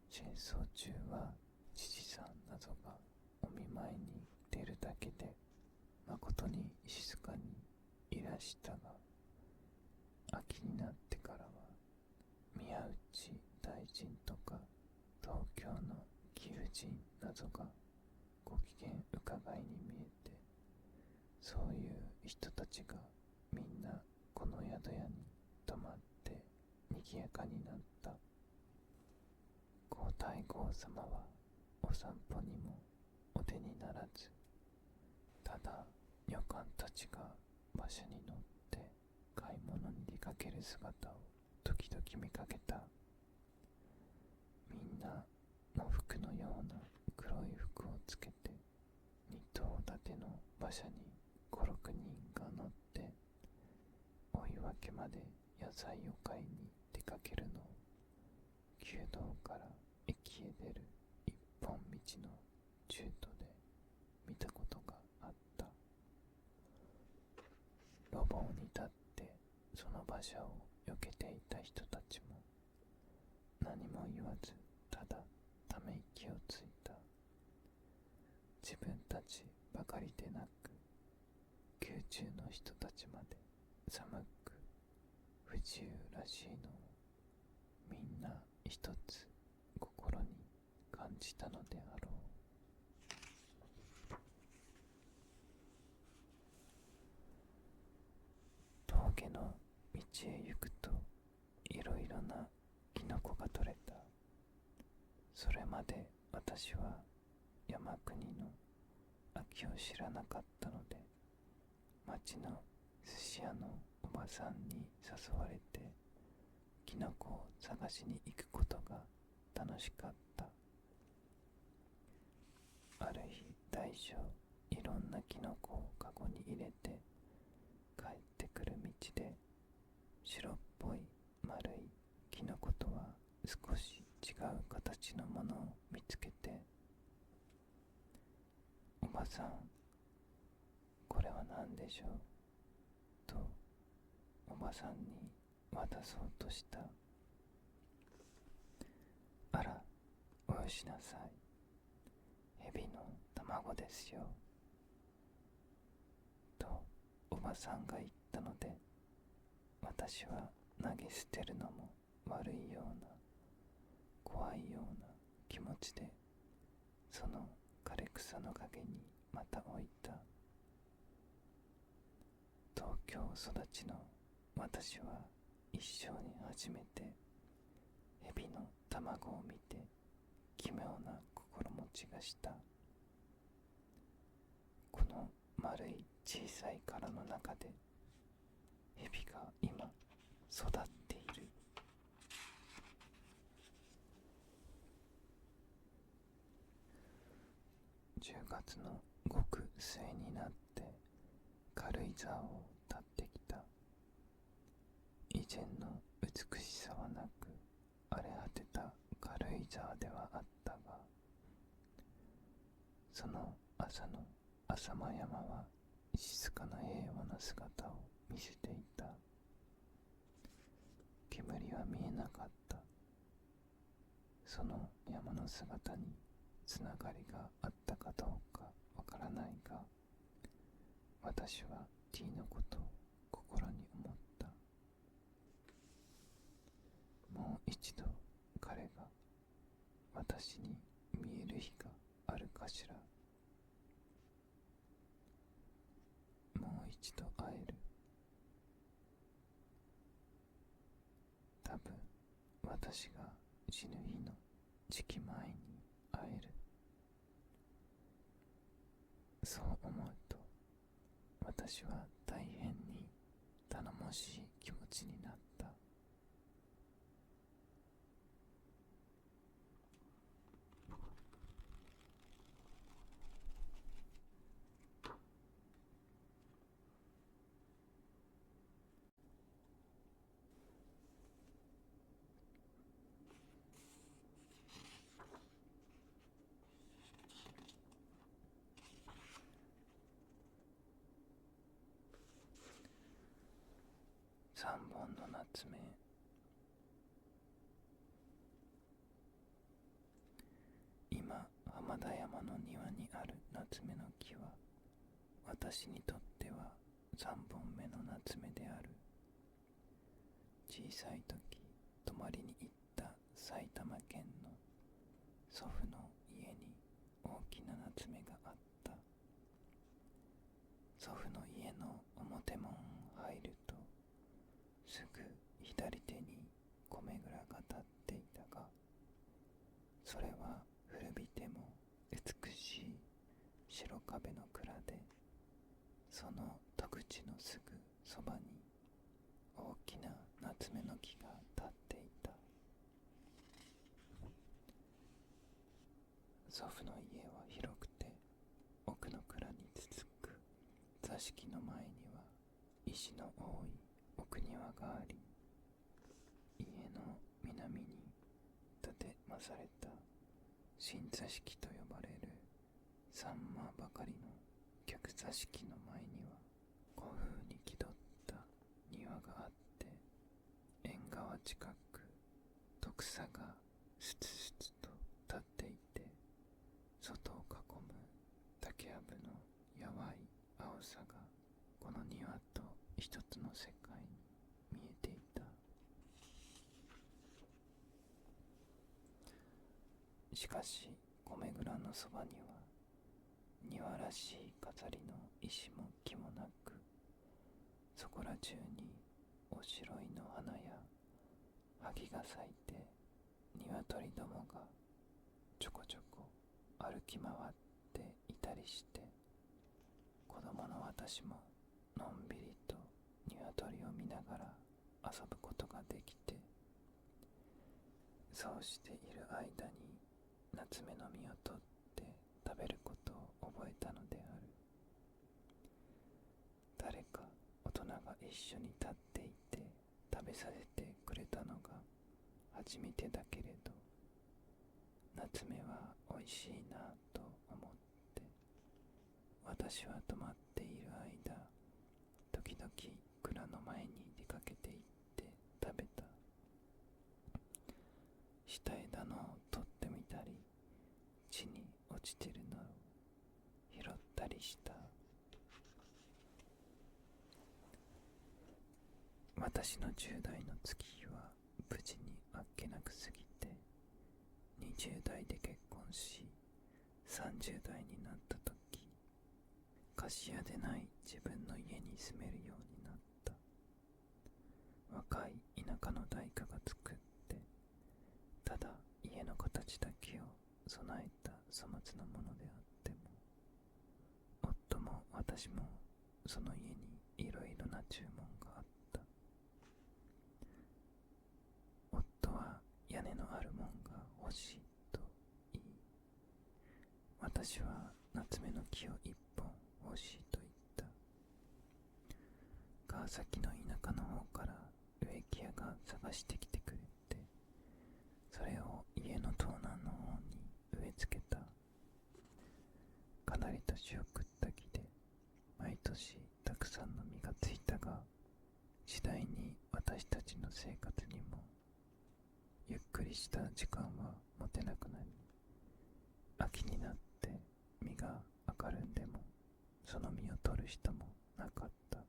戦争中は父さんなどがお見舞いに出るだけで誠に静かにいらしたが、秋になってからは宮内大臣とか東京の貴婦人などがご機嫌伺いに見えて、そういう人たちがみんなこの宿屋に泊まって賑やかになった。皇太后様はお散歩にもお出にならず、ただ女官たちが馬車に乗って買い物に出かける姿を時々見かけた。みんな喪服のような黒い服をつけて、二頭立ての馬車に5、6人が乗って追い分けまで野菜を買いに出かけるのを、旧道から駅へ出る一本道の中途で見たことがあった。路傍に立ってその馬車を避けていた人たちも何も言わず、ただため息をついた。自分たちばかりでなく、宮中の人たちまで寒く不自由らしいのをみんな一つ心に感じたのであろう。峠の道へ行くと、いろいろなキノコが取れた。それまで私は山国の秋を知らなかったので、町の寿司屋のおばさんに誘われてキノコを探しに行くことが楽しかった。ある日、大将いろんなキノコをカゴに入れて帰ってくる道で、白っぽい丸いキノコとは少し違う形のものを見つけて、おばさん、これは何でしょうとおばさんに渡そうとした。あら、およしなさい。蛇の卵ですよ。とおばさんが言ったので、私は投げ捨てるのも悪いような、怖いような気持ちで、その枯れ草の陰にまた置いた。東京育ちの私は一生に初めて蛇の卵を見て奇妙な心持ちがした。この丸い小さい殻の中で蛇が今育っている。10月のごく末になって軽井沢を立ってきた。以前の美しさはなく、荒れ果てた軽井沢ではあったが、その朝の浅間山は静かな平和な姿を見せていた。煙は見えなかった。その山の姿につながりがあったかどうかわからないが、私は T のことを心に思った。もう一度彼が私に見える日があるかしら。もう一度会える。多分私が死ぬ日の時期前に会える。そう思うと、私は大変に頼もしい気持ちになった。3本の夏目。今浜田山の庭にある夏目の木は、私にとっては3本目の夏目である。小さい時、泊まりに行った埼玉県の祖父の家に大きな夏目があった。祖父の家の表門入ると、すぐ左手に小壁の蔵で、その戸口のすぐそばに大きな夏目の木が立っていた。祖父の家は広くて、奥の蔵に続く座敷の前には石の多い奥庭があり、家の南に建てまされた新座敷と呼ばれるさんまばかりの客座敷の前には古風に気取った庭があって、縁側近く徳草がすつすつと立っていて、外を囲む竹やぶのやわい青さがこの庭と一つの世界に見えていた。しかし米蔵のそばには庭らしい飾りの石も木もなく、そこら中におしろいの花や萩が咲いて、鶏どもがちょこちょこ歩き回っていたりして、子供の私ものんびりと鶏を見ながら遊ぶことができて、そうしている間に夏目の実を取って食べることを覚えたのである。誰か大人が一緒に立っていて食べさせてくれたのが初めてだけれど、夏目はおいしいなと思って、私は泊まっている間、時々蔵の前に出かけて行って食べた。下枝のを取ってみたり、地に落ちてるのを拾ったりした。私の10代の月日は無事にあっけなく過ぎて、20代で結婚し、30代になった時、貸し屋でない自分の家に住めるようになった。若い田舎の大家が作って、ただ家の形だけを備えた粗末なものであっても、夫も私もその家にいろいろな注文があった。夫は屋根のあるもんが欲しいと言い、私は夏目の木を一本欲しいと言った。川崎の田舎の方から植木屋が探してきてくれて、それを家の東南の方に植え付けた。かなり年を食った木で、毎年たくさんの実がついたが、次第に私たちの生活にもゆっくりした時間は持てなくなり、秋になって実が明るんでもその実を取る人もなかった。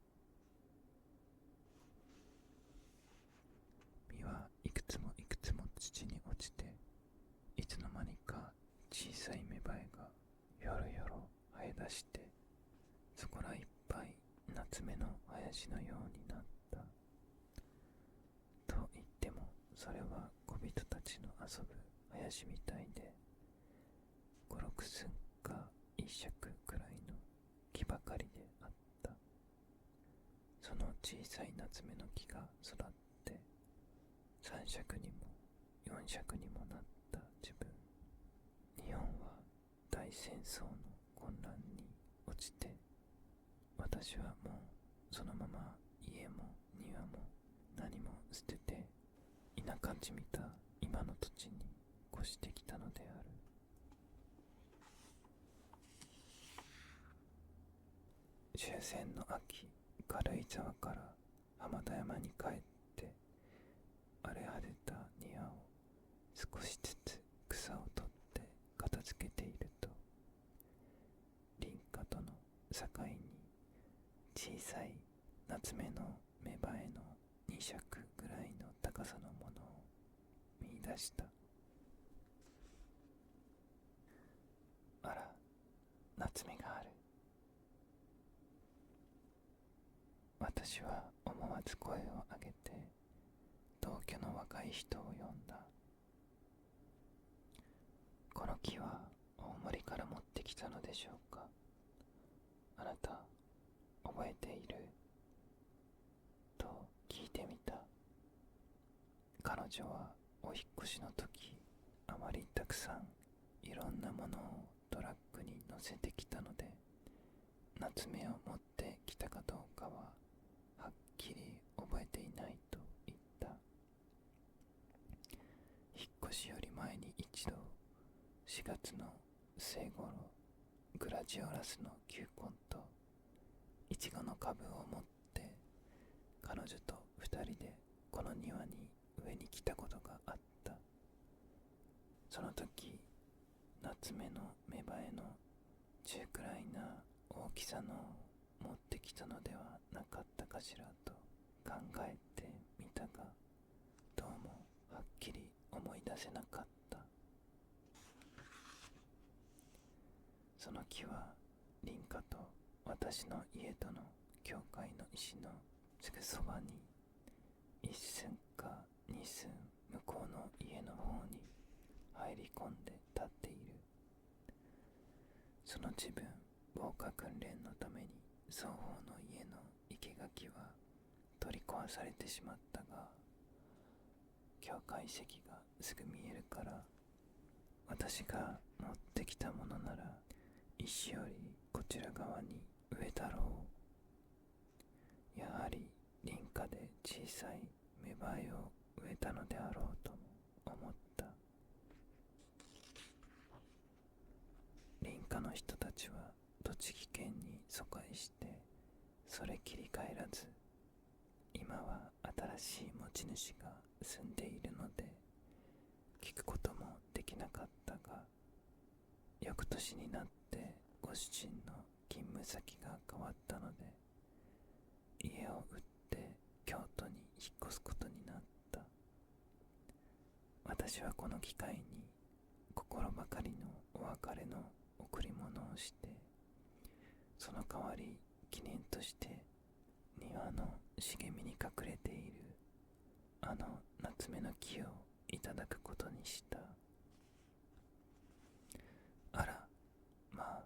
実はいくつもいくつも土に落ちて、いつの間にか小さい芽生えがよろよろ生え出して、そこらいっぱい夏目の林のようになった。と言っても、それは小人たちの遊ぶ林みたいで、5、6寸か1尺くらいの木ばかりであった。その小さい夏目の木が育って、3尺にも4尺にもなった自分。日本は大戦争の混乱に落ちて、私はもうそのまま家も庭も何も捨てて、田舎じみた今の土地に越してきたのである。終戦の秋、軽井沢から浜田山に帰って、荒れ果てた庭を少しずつ草を取って片付けていると、林家との境に小さい夏目の芽生えの2尺ぐらいの高さのものを見出した。あら、夏目がある。私は思わず声を上げて同居の若い人を呼んだ。この木は大森から持ってきたのでしょうか。あなた覚えていると聞いてみた。彼女はお引っ越しの時、あまりたくさんいろんなものをトラックに乗せてきたので、夏目を持ってきたかどうかははっきり覚えていないと言った。引っ越しより前に一度、4月の末頃、グラジオラスの球根とイチゴの株を持って彼女と2人でこの庭に上に来たことがあった。その時、夏目の芽生えの中くらいな大きさのを持ってきたのではなかったかしらと考えてみたが、どうもはっきり思い出せなかった。その木は林家と私の家との境界の石のすぐそばに、一寸か二寸向こうの家の方に入り込んで立っている。その自分防火訓練のために双方の家の生垣は取り壊されてしまったが、境界石がすぐ見えるから、私が持ってきたものなら石よりこちら側に植えだろう。やはり林家で小さい芽生えを植えたのであろうとも思った。林家の人たちは栃木県に疎開してそれきり帰らず、今は新しい持ち主が住んでいるので聞くこともできなかったが、翌年になってご主人の勤務先が変わったので、家を売って京都に引っ越すことになった。私はこの機会に心ばかりのお別れの贈り物をして、その代わり記念として庭の茂みに隠れているあの夏目の木をいただくことにした。あら、まあ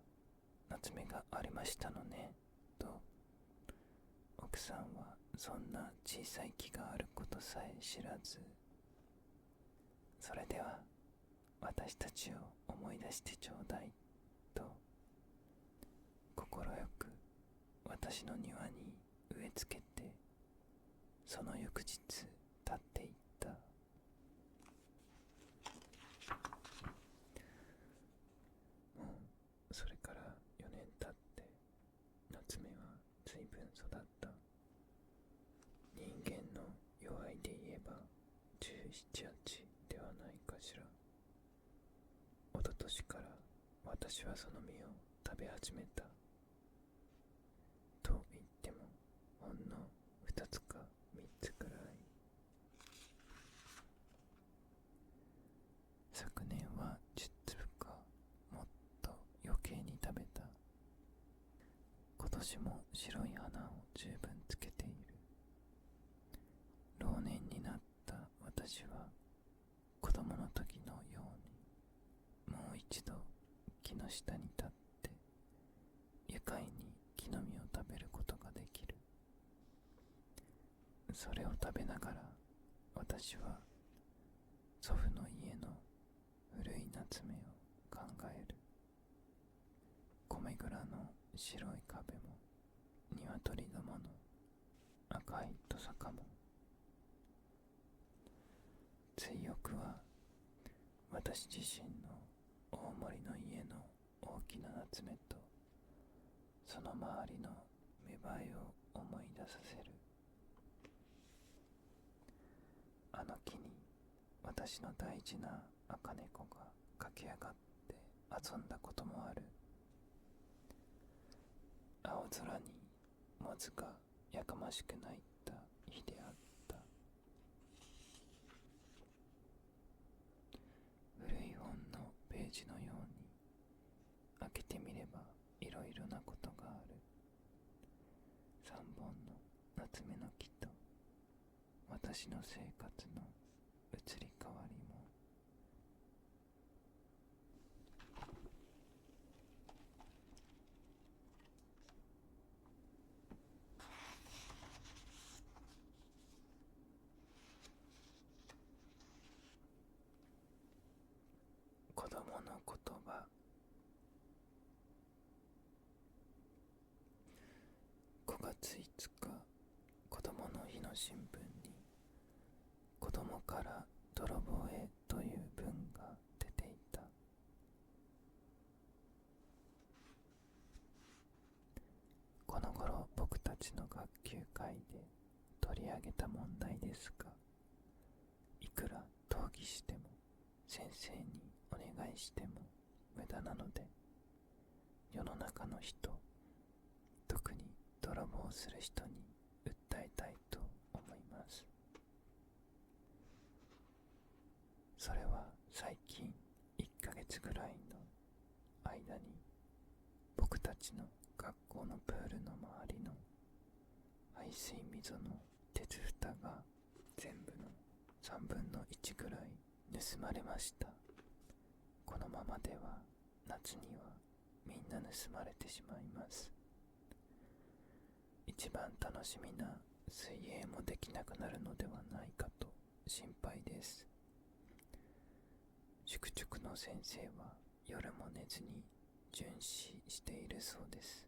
夏目がありましたのね、と奥さんはそんな小さい木があることさえ知らず、それでは私たちを思い出してちょうだいと快く私の庭に植え付けて、その翌日立っていった。もうそれから4年経って夏目は随分育った。人間の弱いで言えば17、8ではないかしら。一昨年から私はその実を食べ始めた。と言ってもほんの2つか3つくらい。昨年は10粒かもっと余計に食べた。今年も白い花を十分つけている。老年になった私は子供の時のようにもう一度木の下に立って愉快に木の実を食べることができる。それを食べながら私は祖父の家の古い夏目を考える。米蔵の白い壁も鶏どもの赤いトサカも、追憶は私自身の大森の家の大きな夏目とその周りの芽生えを思い出させる。あの木に私の大事な赤猫が駆け上がって遊んだこともある。青空にモズがやかましく鳴いた日であった。古い本のページのように開けてみればいろいろなことがある。3本の夏目の木と私の生活の移り変わりも。供の言葉。5月5日、子供の日の新聞に、子供から泥棒へという文が出ていた。この頃僕たちの学級会で取り上げた問題ですが、いくら討議しても先生にお願いしても無駄なので、世の中の人、特に泥棒する人に訴えたいと思います。それは最近1ヶ月ぐらいの間に、僕たちの学校のプールの周りの排水溝の鉄蓋が全部の3分の1ぐらい盗まれました。このままでは夏にはみんな盗まれてしまいます。一番楽しみな水泳もできなくなるのではないかと心配です。宿直の先生は夜も寝ずに巡視しているそうです。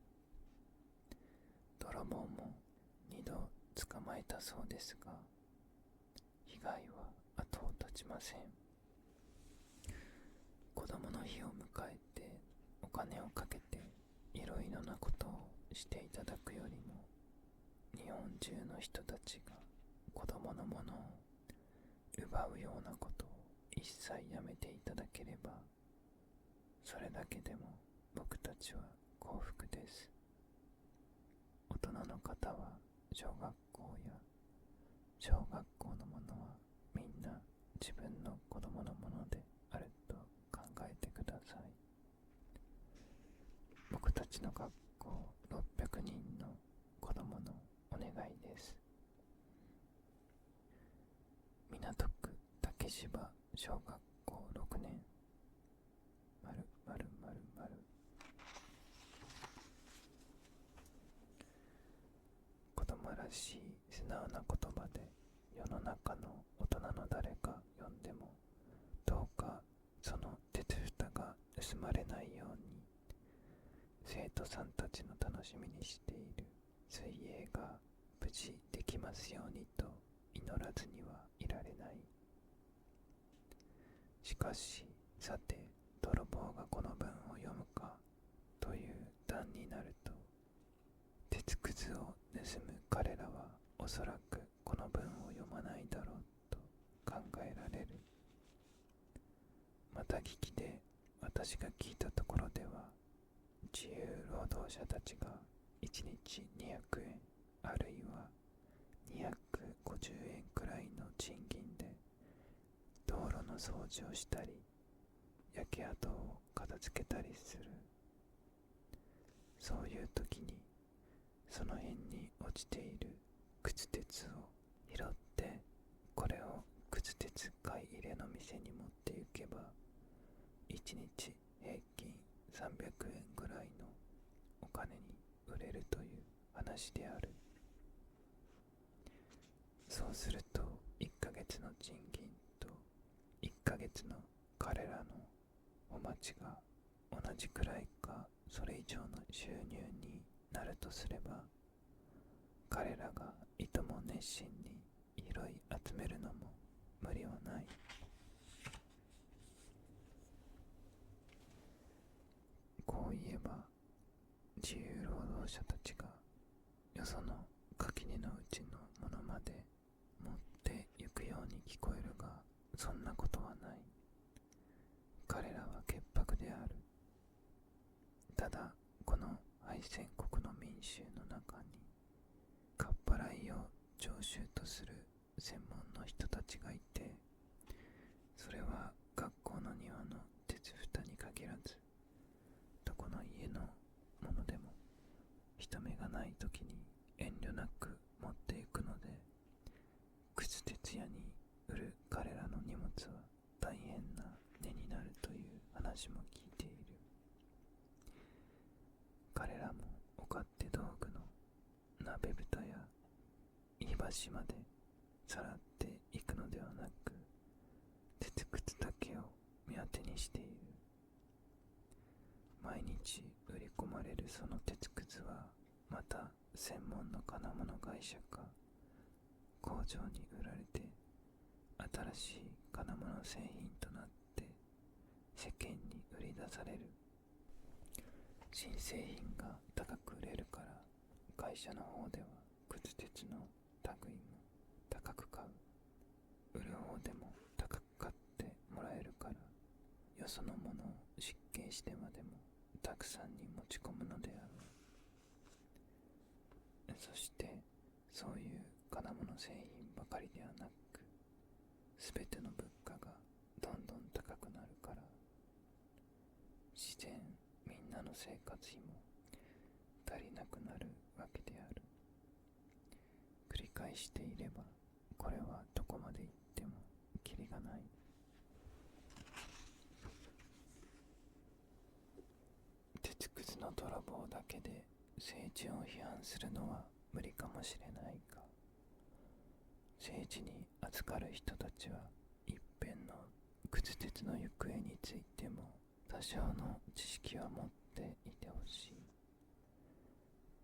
泥棒も2度捕まえたそうですが、被害は後を絶ちません。子供の日を迎えてお金をかけていろいろなことをしていただくよりも、日本中の人たちが子供のものを奪うようなことを一切やめていただければ、それだけでも僕たちは幸福です。大人の方は小学校や小学校のものはみんな自分の子供のものであると考えてください。僕たちの学校600人の子供のお願いです。港区竹芝小学校6年〇〇〇〇。子供らしい素直な言葉で世の中の大人の誰か読んでも、どうかその鉄蓋が盗まれないように、生徒さんたちの楽しみにしている水泳が無事できますようにと祈らずにはいられない。しかし、さて泥棒がこの文を読むかという段になると、鉄くずを盗む彼らはおそらくこの文を読まないだろうと考えられる。また聞きで私が聞いたところでは、自由労働者たちが1日200円あるいは250円くらいの賃金で道路の掃除をしたり、焼け跡を片付けたりする。そういう時にその辺に落ちている靴鉄を拾って、これを靴鉄買い入れの店に持って行けば、1日平均300円ぐらいのお金に売れるという話である。そうすると1ヶ月の賃金と1ヶ月の彼らのお待ちが同じくらいかそれ以上の収入になるとすれば、彼らがいとも熱心に拾い集めるのも無理はない。こう言えば自由労働者たちがよその垣根のうちのものまで持ってゆくように聞こえるが、そんなことはない。彼らは潔白である。ただこの敗戦国の民衆の中に、かっぱらいを常習とする専門の人たちがいて、それは学校の庭の鉄蓋に限らず、どこの家のものでも人目がないときに遠慮なく持っていくので、靴鉄屋に売る彼らの荷物は大変な値になるという話も聞いている。彼らもお勝手道具の鍋蓋や火箸までさらっていくのではなく、鉄靴だけを目当てにしている。毎日売り込まれるその鉄くずはまた専門の金物会社か工場に売られて新しい金物製品となって世間に売り出される。新製品が高く売れるから会社の方ではくず鉄の類も高く買う。売る方でも高く買ってもらえるからよそのものを失敬してまでもたくさんに持ち込むのであろう。そしてそういう金物製品ばかりではなくすべての物価がどんどん高くなるから自然みんなの生活費も足りなくなるわけである。繰り返していればこれはどこまで行ってもキリがない。鉄くずの泥棒だけで政治を批判するのは無理かもしれないが、政治に預かる人たちは一辺のくず鉄の行方についても多少の知識は持っていてほしい。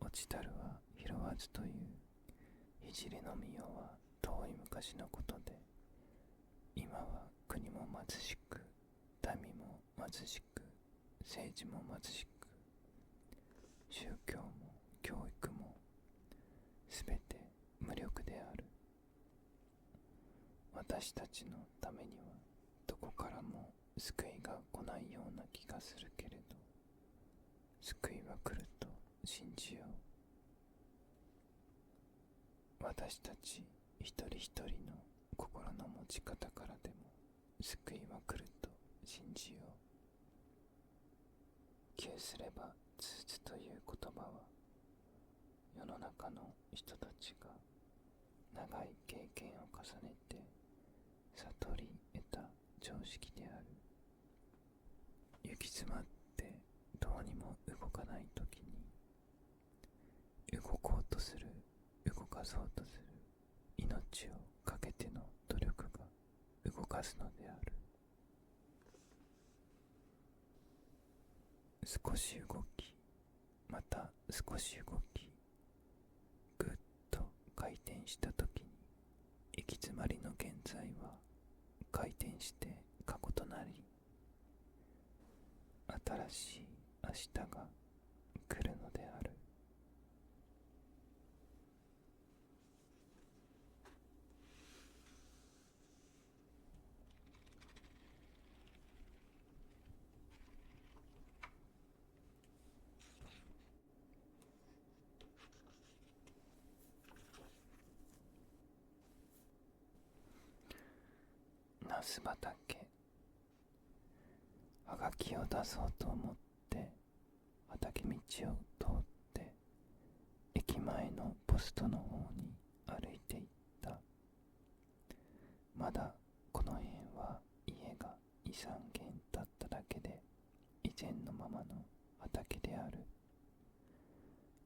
落ちたるは拾わずといういじりのみよは遠い昔のことで、今は国も貧しく民も貧しく政治も貧しく宗教も教育もすべて無力である。私たちのためにはどこからも救いが来ないような気がするけれど、救いは来ると信じよう。私たち一人一人の心の持ち方からでも救いは来ると信じよう。窮すれば通ずという言葉は世の中の人たちが長い経験を重ねて悟り得た常識である。行き詰まってどうにも動かないときに動こうとする、動かそうとする命をかけての努力が動かすのである。少し動き、また少し動き、ぐっと回転したときに行き詰まりの現在は回転して過去となり、新しい明日が来るのである。ナス畑。はがきを出そうと思って畑道を通って駅前のポストの方に歩いていった。まだこの辺は家が2、3軒建っただけで以前のままの畑である。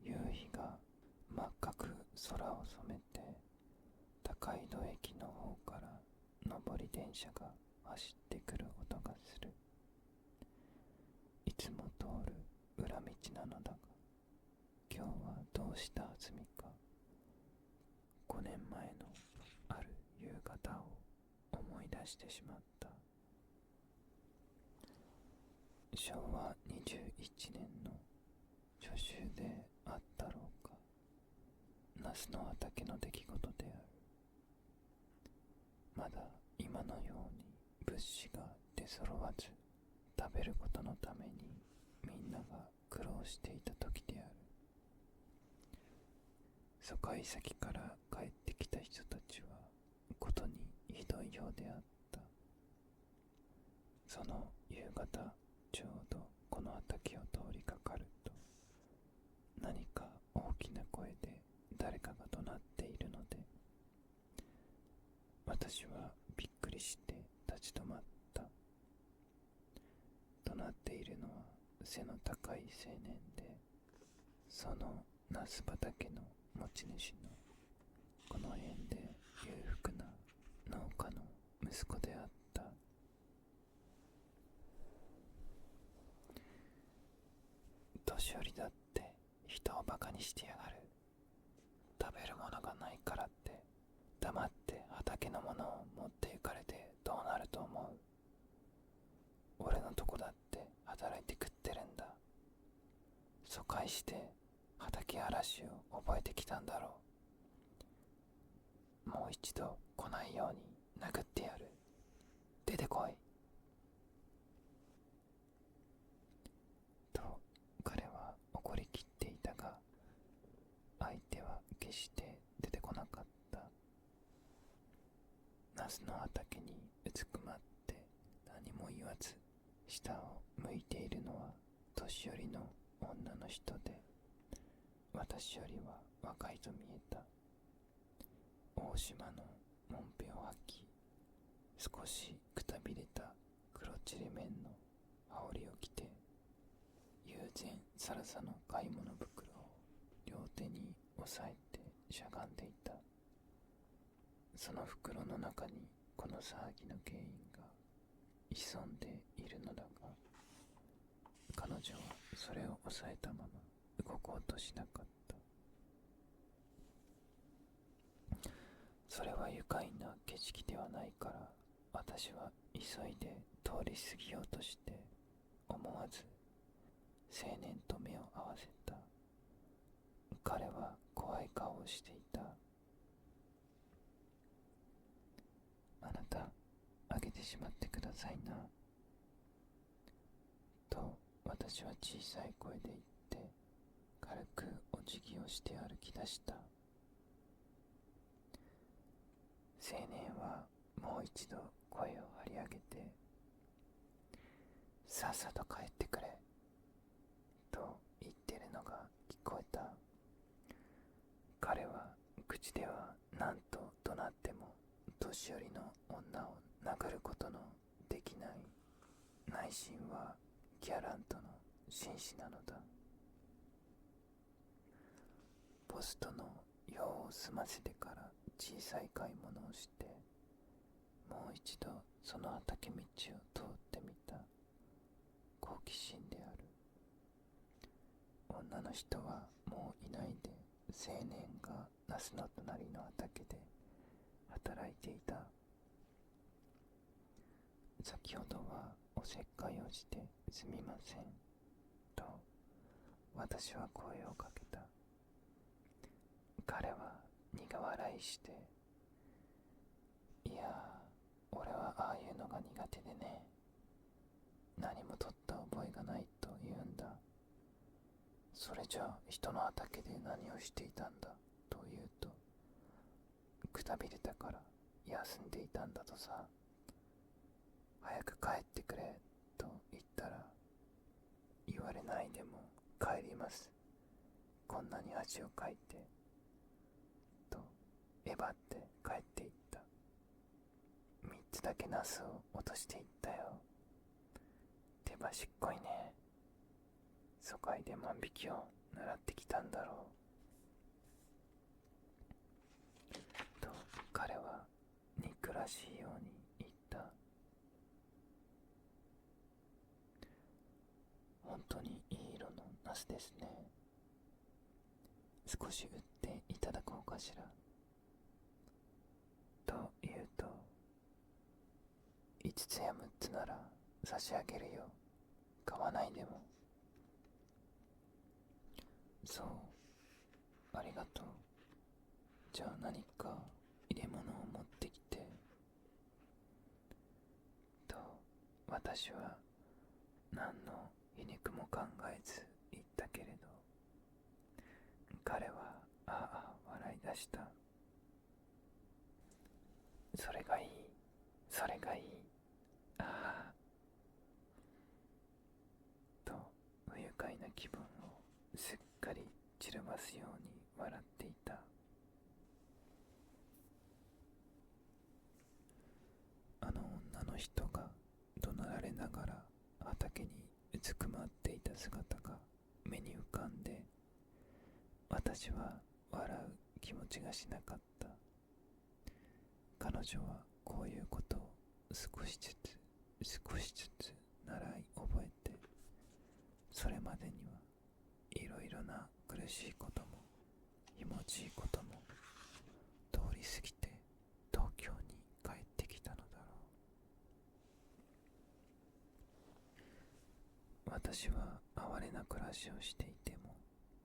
夕日が真っ赤く空を染めて高井戸駅の方から上り電車が走ってくる音がする。いつも通る裏道なのだが、今日はどうしたはずみか5年前のある夕方を思い出してしまった。昭和21年の初秋であったろうか。ナスの畑の出来事である。まだ今のように物資が出揃わず食べることのためにみんなが苦労していた時である。疎開先から帰ってきた人たちはことにひどいようであった。その夕方ちょうどこの畑を通りかかると、何か大きな声で誰かが怒鳴っているので、私はびっくりして立ち止まった。怒鳴っているのは背の高い青年で、そのナス畑の持ち主のこの辺で裕福な農家の息子であった。年寄りだって人をバカにしてやがる。食べるものがないからって黙って畑のものを持って行かれてどうなると思う？俺のとこだって働いて食ってるんだ。疎開して畑荒らしを覚えてきたんだろう。もう一度来ないように殴ってやる。出てこい。と彼は怒りきっていたが、相手は決して出てこなかった。ナスの畑にうずくまって何も言わず下を向いているのは年寄りの女の人で、私よりは若いと見えた。大島のもんぺを吐き、少しくたびれた黒ちりめんの羽織を着て、友禅さらさの買い物袋を両手に押さえてしゃがんでいた。その袋の中にこの騒ぎの原因が潜んでいるのだが、彼女はそれを抑えたまま動こうとしなかった。それは愉快な景色ではないから、私は急いで通り過ぎようとして思わず青年と目を合わせた。彼は怖い顔をしていた。あなた、あげてしまってくださいな。と私は小さい声で言って軽くお辞儀をして歩き出した。青年はもう一度声を張り上げて、さっさと帰ってくれと言ってるのが聞こえた。彼は口では何と怒鳴っても年寄りの女を殴ることのできない、内心はギャラントの紳士なのだ。ポストの用を済ませてから小さい買い物をして、もう一度その畑道を通ってみた。好奇心である。女の人はもういないで、青年がナスの隣の畑で働いていた。先ほどはおせっかいをしてすみませんと私は声をかけた。彼は苦笑いして、いや、俺はああいうのが苦手でね、何も取った覚えがないと言うんだ。それじゃあ人の畑で何をしていたんだと言うと、くたびれたから休んでいたんだとさ。早く帰ってくれと言ったら、言われないでも帰ります、こんなに恥をかいてとえばって帰っていった。3つだけナスを落としていったよ。手ばしっこいね。疎開で万引きを習ってきたんだろうと彼は憎らしいように言った。本当にいい色のナスですね。少し売っていただこうかしらと言うと、5つや6つなら差し上げるよ、買わないでも。そう、ありがとう。じゃあ何か入れ物を持ってきてと私は何の皮肉も考えず言ったけれど、彼はああ笑い出した。それがいい、それがいい、ああと不愉快な気分をすっかり散らばすように笑っていた。あの女の人が怒鳴られながら畑にうずくまっていた姿が目に浮かんで、私は笑う気持ちがしなかった。彼女はこういうことを少しずつ少しずつ習い覚えて、それまでにはいろいろな苦しいことも気持ちいいことも通り過ぎて東京に帰ってきたのだろう。私は哀れな暮らしをしていても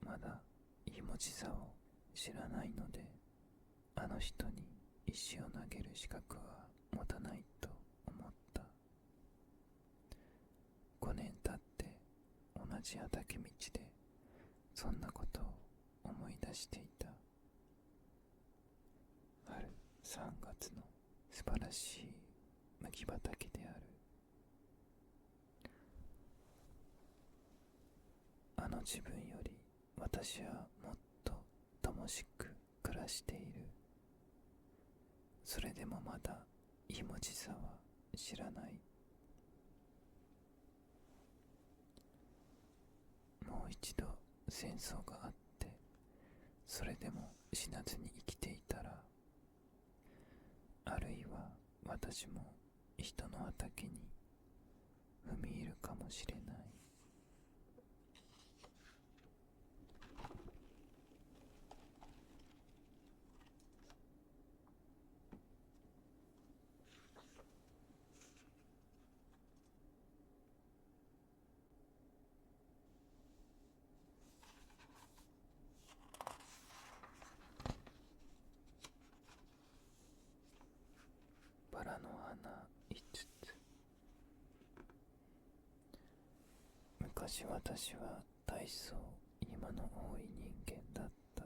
まだいもちさを知らないので、あの人に石を投げる資格は持たないと思った。5年経って同じ畑道でそんなことを思い出していた。春3月の素晴らしい麦畑である。あの自分より私はもっと乏しく暮らしている。それでもまだいもちさは知らない。もう一度戦争があってそれでも死なずに生きていたら、あるいは私も人の畑に踏み入るかもしれない。バラの花5つ。昔私は大層暇の多い人間だった。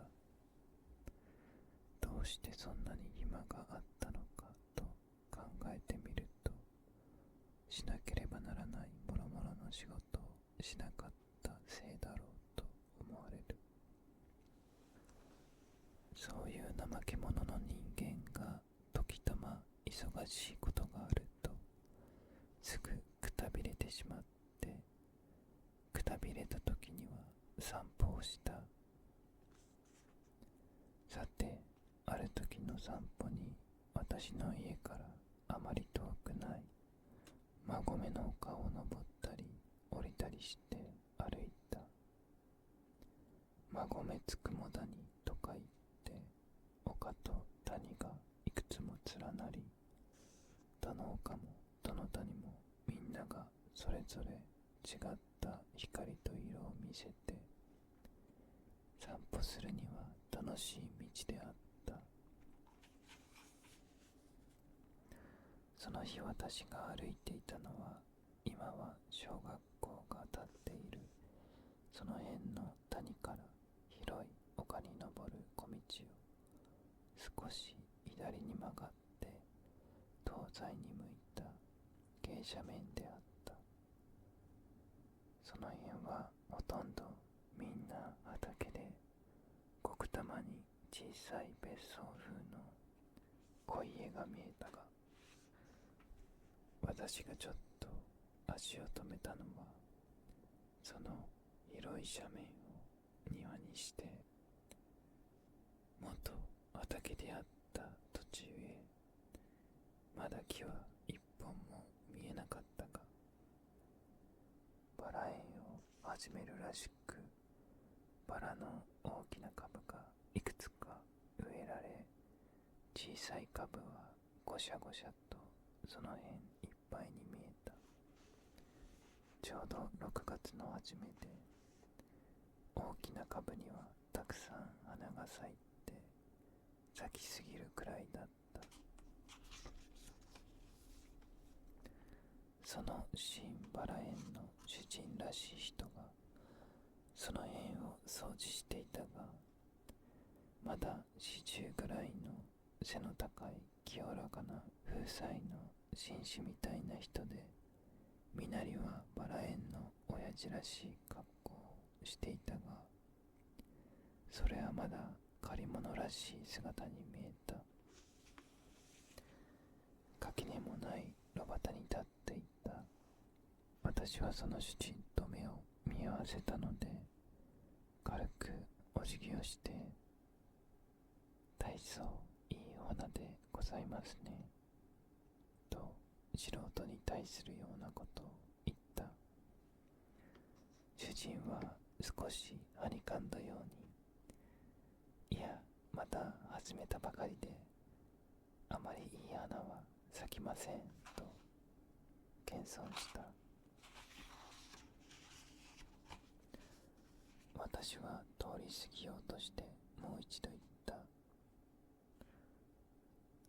どうしてそんなに暇があったのかと考えてみると、しなければならないもろもろの仕事をしなかったせいだろうと思われる。そういう怠け者の人間が時たま忙しいことがあるとすぐくたびれてしまって、くたびれた時には散歩をした。さて、ある時の散歩に私の家からあまり遠くない馬込の丘を登ったり降りたりして歩いた。馬込つくも谷とか言って丘と谷がいくつも連なり、どの丘もどの谷もみんながそれぞれ違った光と色を見せて、散歩するには楽しい道であった。その日私が歩いていたのは、今は小学校が建っているその辺の谷から広い丘に登る小道を少し左に曲がって東西に向いた傾斜面であった。その辺はほとんどみんな畑で、ごくたまに小さい別荘風の小家が見えたが、私がちょっと足を止めたのは、その広い斜面を庭にして元畑であった途中へ、まだ木は一本も見えなかったが、バラ園を始めるらしく、バラの大きな株がいくつか植えられ、小さい株はごしゃごしゃとその辺いっぱいに見えた。ちょうど6月の初めで、大きな株にはたくさん花が咲いて咲きすぎるくらいだった。その新バラ園の主人らしい人がその辺を掃除していたが、まだ40ぐらいの背の高い清らかな風采の紳士みたいな人で、身なりはバラ園の親父らしい格好をしていたが、それはまだ借り物らしい姿に見えた。垣根もない炉端に立っていた。私はその主人と目を見合わせたので、軽くお辞儀をして、大層いいお花でございますね、と素人に対するようなことを言った。主人は少しはにかんだように、いや、また始めたばかりであまりいい花は咲きませんと謙遜した。私は通り過ぎようとしてもう一度言った。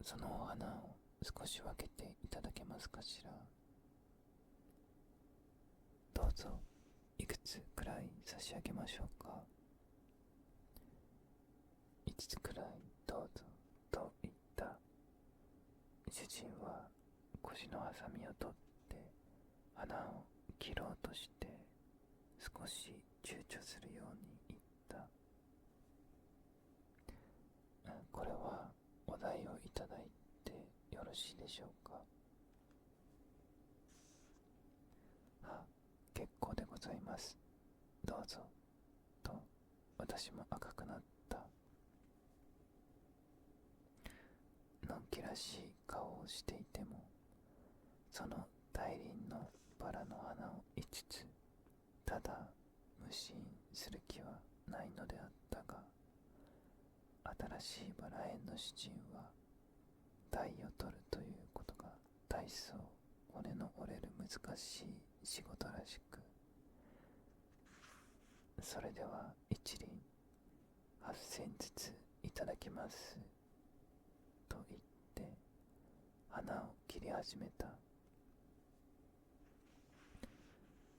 そのお花を少し分けていただけますかしら。どうぞ、いくつくらい差し上げましょうか。5つくらいどうぞと言った。主人は腰のハサミを取って花を切ろうとして少し躊躇するように言った。これはお代をいただいてよろしいでしょうか。結構でございます。どうぞと私も赤くなった。のんきらしい顔をしていても、その大輪のバラの花を5つただ無心する気はないのであったが、新しいバラ園の主人は代を取るということが大層骨の折れる難しい仕事らしく、それでは一輪8,000ずついただきますと言って花を切り始めた。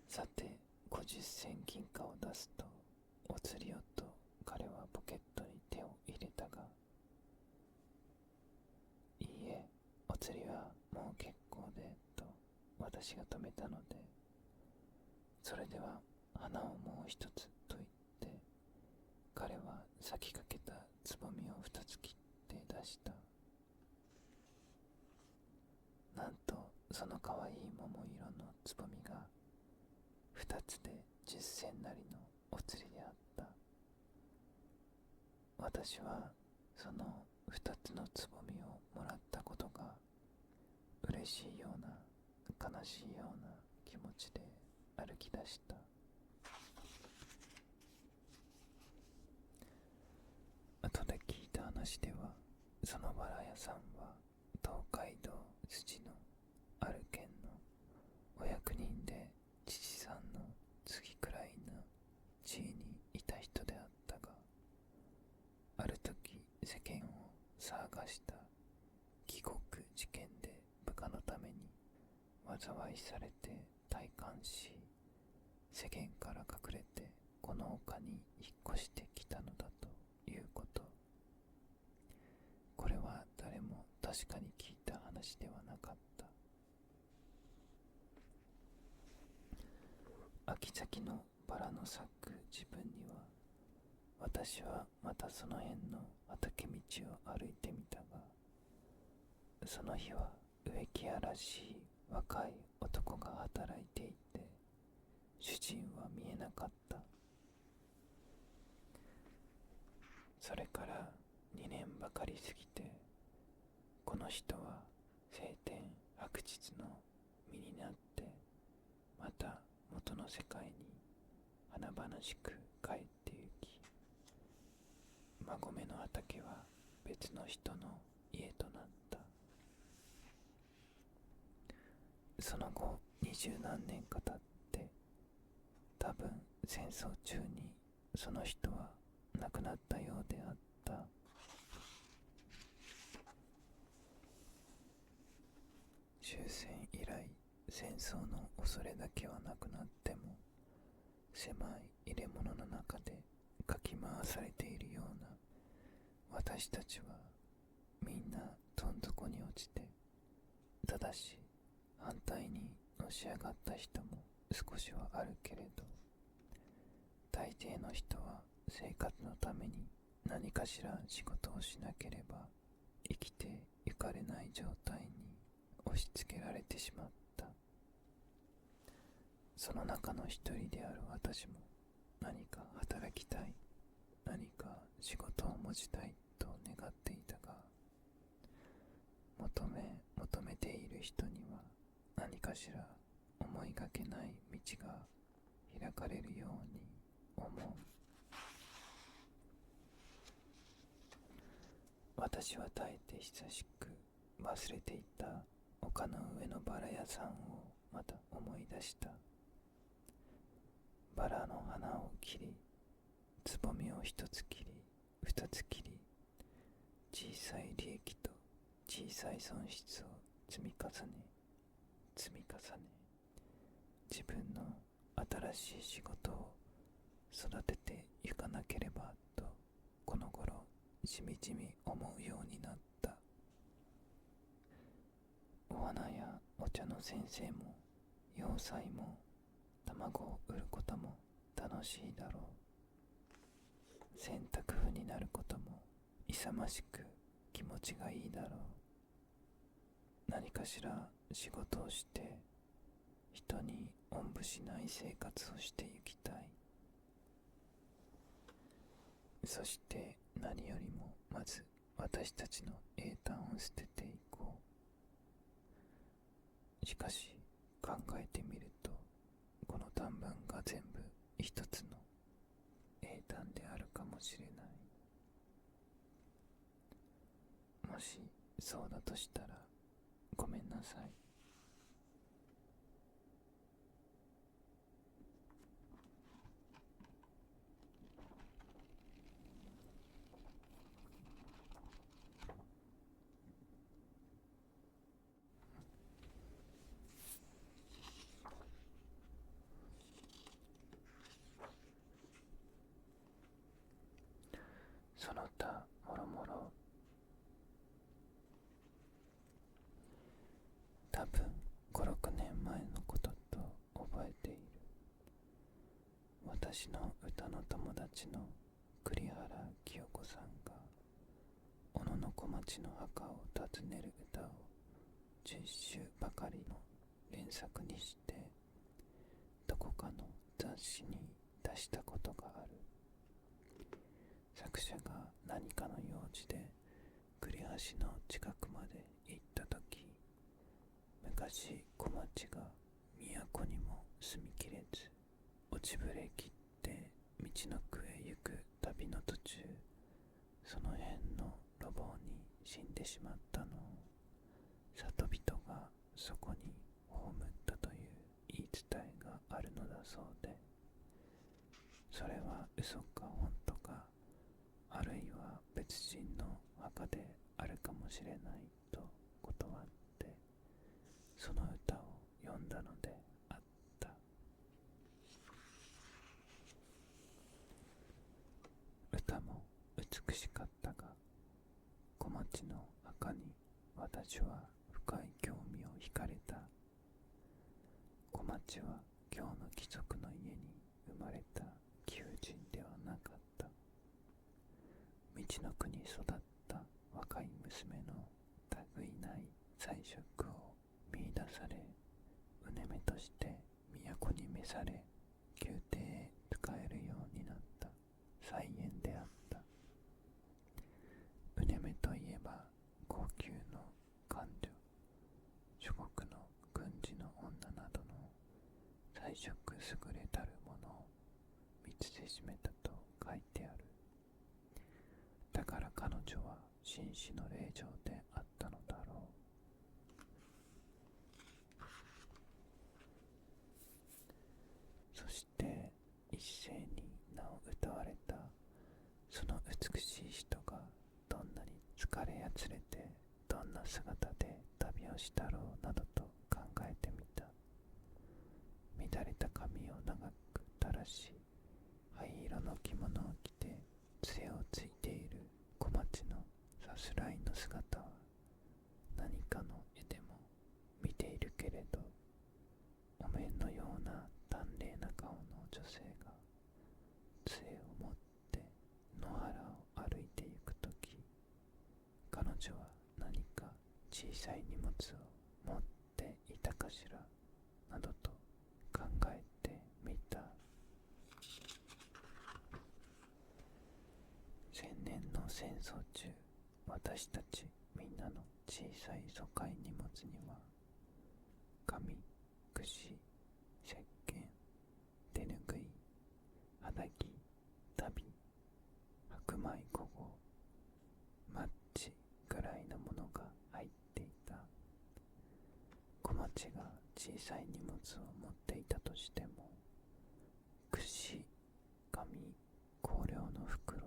さて50銭銀貨を出すと、お釣りをと彼はポケットに手を入れたが、いいえ、お釣りはもう結構でと私が止めたので、それでは花をもう一つと言って彼は咲きかけたつぼみを2つ切って出した。なんとそのかわいい桃色のつぼみが2つで10銭なりのお釣りであった。私はその2つのつぼみをもらったことが嬉しいような悲しいような気持ちで歩き出した。後で聞いた話では、そのバラ屋さんは東海道筋のある県のお役人で、父さんの次くらいの地位にいた人であったが、ある時世間を騒がした帰国事件で部下のために災いされて退官し、世間から隠れてこの丘に引っ越してきたのだということ。これは誰も確かに聞いた話ではなかった。秋先のバラの咲く自分には、私はまたその辺の畑道を歩いてみたが、その日は植木屋らしい若い男が働いていて、主人は見えなかった。それから2年ばかり過ぎて、この人は晴天白日の身になってまた元の世界に華々しく帰ってゆき、馬込の畑は別の人の家となった。その後20何年か経って、多分戦争中にその人は亡くなったようであった。終戦以来、戦争の恐れだけはなくなっても、狭い入れ物の中でかき回されているような私たちはみんなどん底に落ちて、ただし反対にのし上がった人も少しはあるけれど、大抵の人は生活のために何かしら仕事をしなければ生きてゆかれない状態に押し付けられてしまった。その中の一人である私も、何か働きたい、何か仕事を持ちたいと願っていたが、求めている人には何かしら思いがけない道が開かれるように思う。私は耐えて久しく忘れていた丘の上のバラ屋さんをまた思い出した。バラの花を切り、つぼみを一つ切り、二つ切り、小さい利益と小さい損失を積み重ね、自分の新しい仕事を育てていかなければと、この頃しみじみ思うようになった。お花やお茶の先生も洋裁も卵を売ることも楽しいだろう。洗濯婦になることも勇ましく気持ちがいいだろう。何かしら仕事をして人におんぶしない生活をしていきたい。そして何よりもまず私たちの英単を捨てていこう。しかし考えてみると、この短文が全部一つの英単であるかもしれない。もしそうだとしたらごめんなさい。その他もろもろ、多分5、6年前のことと覚えている。私の歌の友達の栗原清子さんが小野小町の墓を訪ねる歌を10首ばかりの連作にしてどこかの雑誌に出したことがある。作者が何かの用事で栗橋の近くまで行ったとき、昔小町が都にも住みきれず落ちぶれきって道のくへ行く旅の途中、その辺の路傍に死んでしまったのを里人がそこに葬ったという言い伝えがあるのだそうで、それは嘘か本当か、あるいは別人の墓であるかもしれないと断ってその歌を読んだのであった。歌も美しかったが、小町の墓に私は深い興味を惹かれた。小町は京の貴族の家に生まれた貴婦人ではなかった。道の国に育った若い娘の類ない才色を見出され、うねめとして都に召され、宮廷へ仕えるようになった才媛であった。うねめといえば高級の官女、諸国の軍事の女などの才色優れたるものを見つけしめたと書いてある。だから彼女は紳士の令嬢であったのだろう。そして一斉に名を歌われたその美しい人がどんなに疲れやつれてどんな姿で旅をしたろうなどと考えてみた。乱れた髪を長く垂らし、灰色の着物を着て杖をついている小町のさすらいの姿は何かの絵でも見ているけれど、お面のような淡麗な顔の女性が杖を持って野原を歩いていくとき、彼女は何か小さい荷物を持っていたかしらなどと考えてみた。千年の戦争中、私たちみんなの小さい疎開荷物には紙、櫛、石鹸、手ぬぐい、肌着、ちが小さい荷物を持っていたとしても、櫛、紙、香料の袋、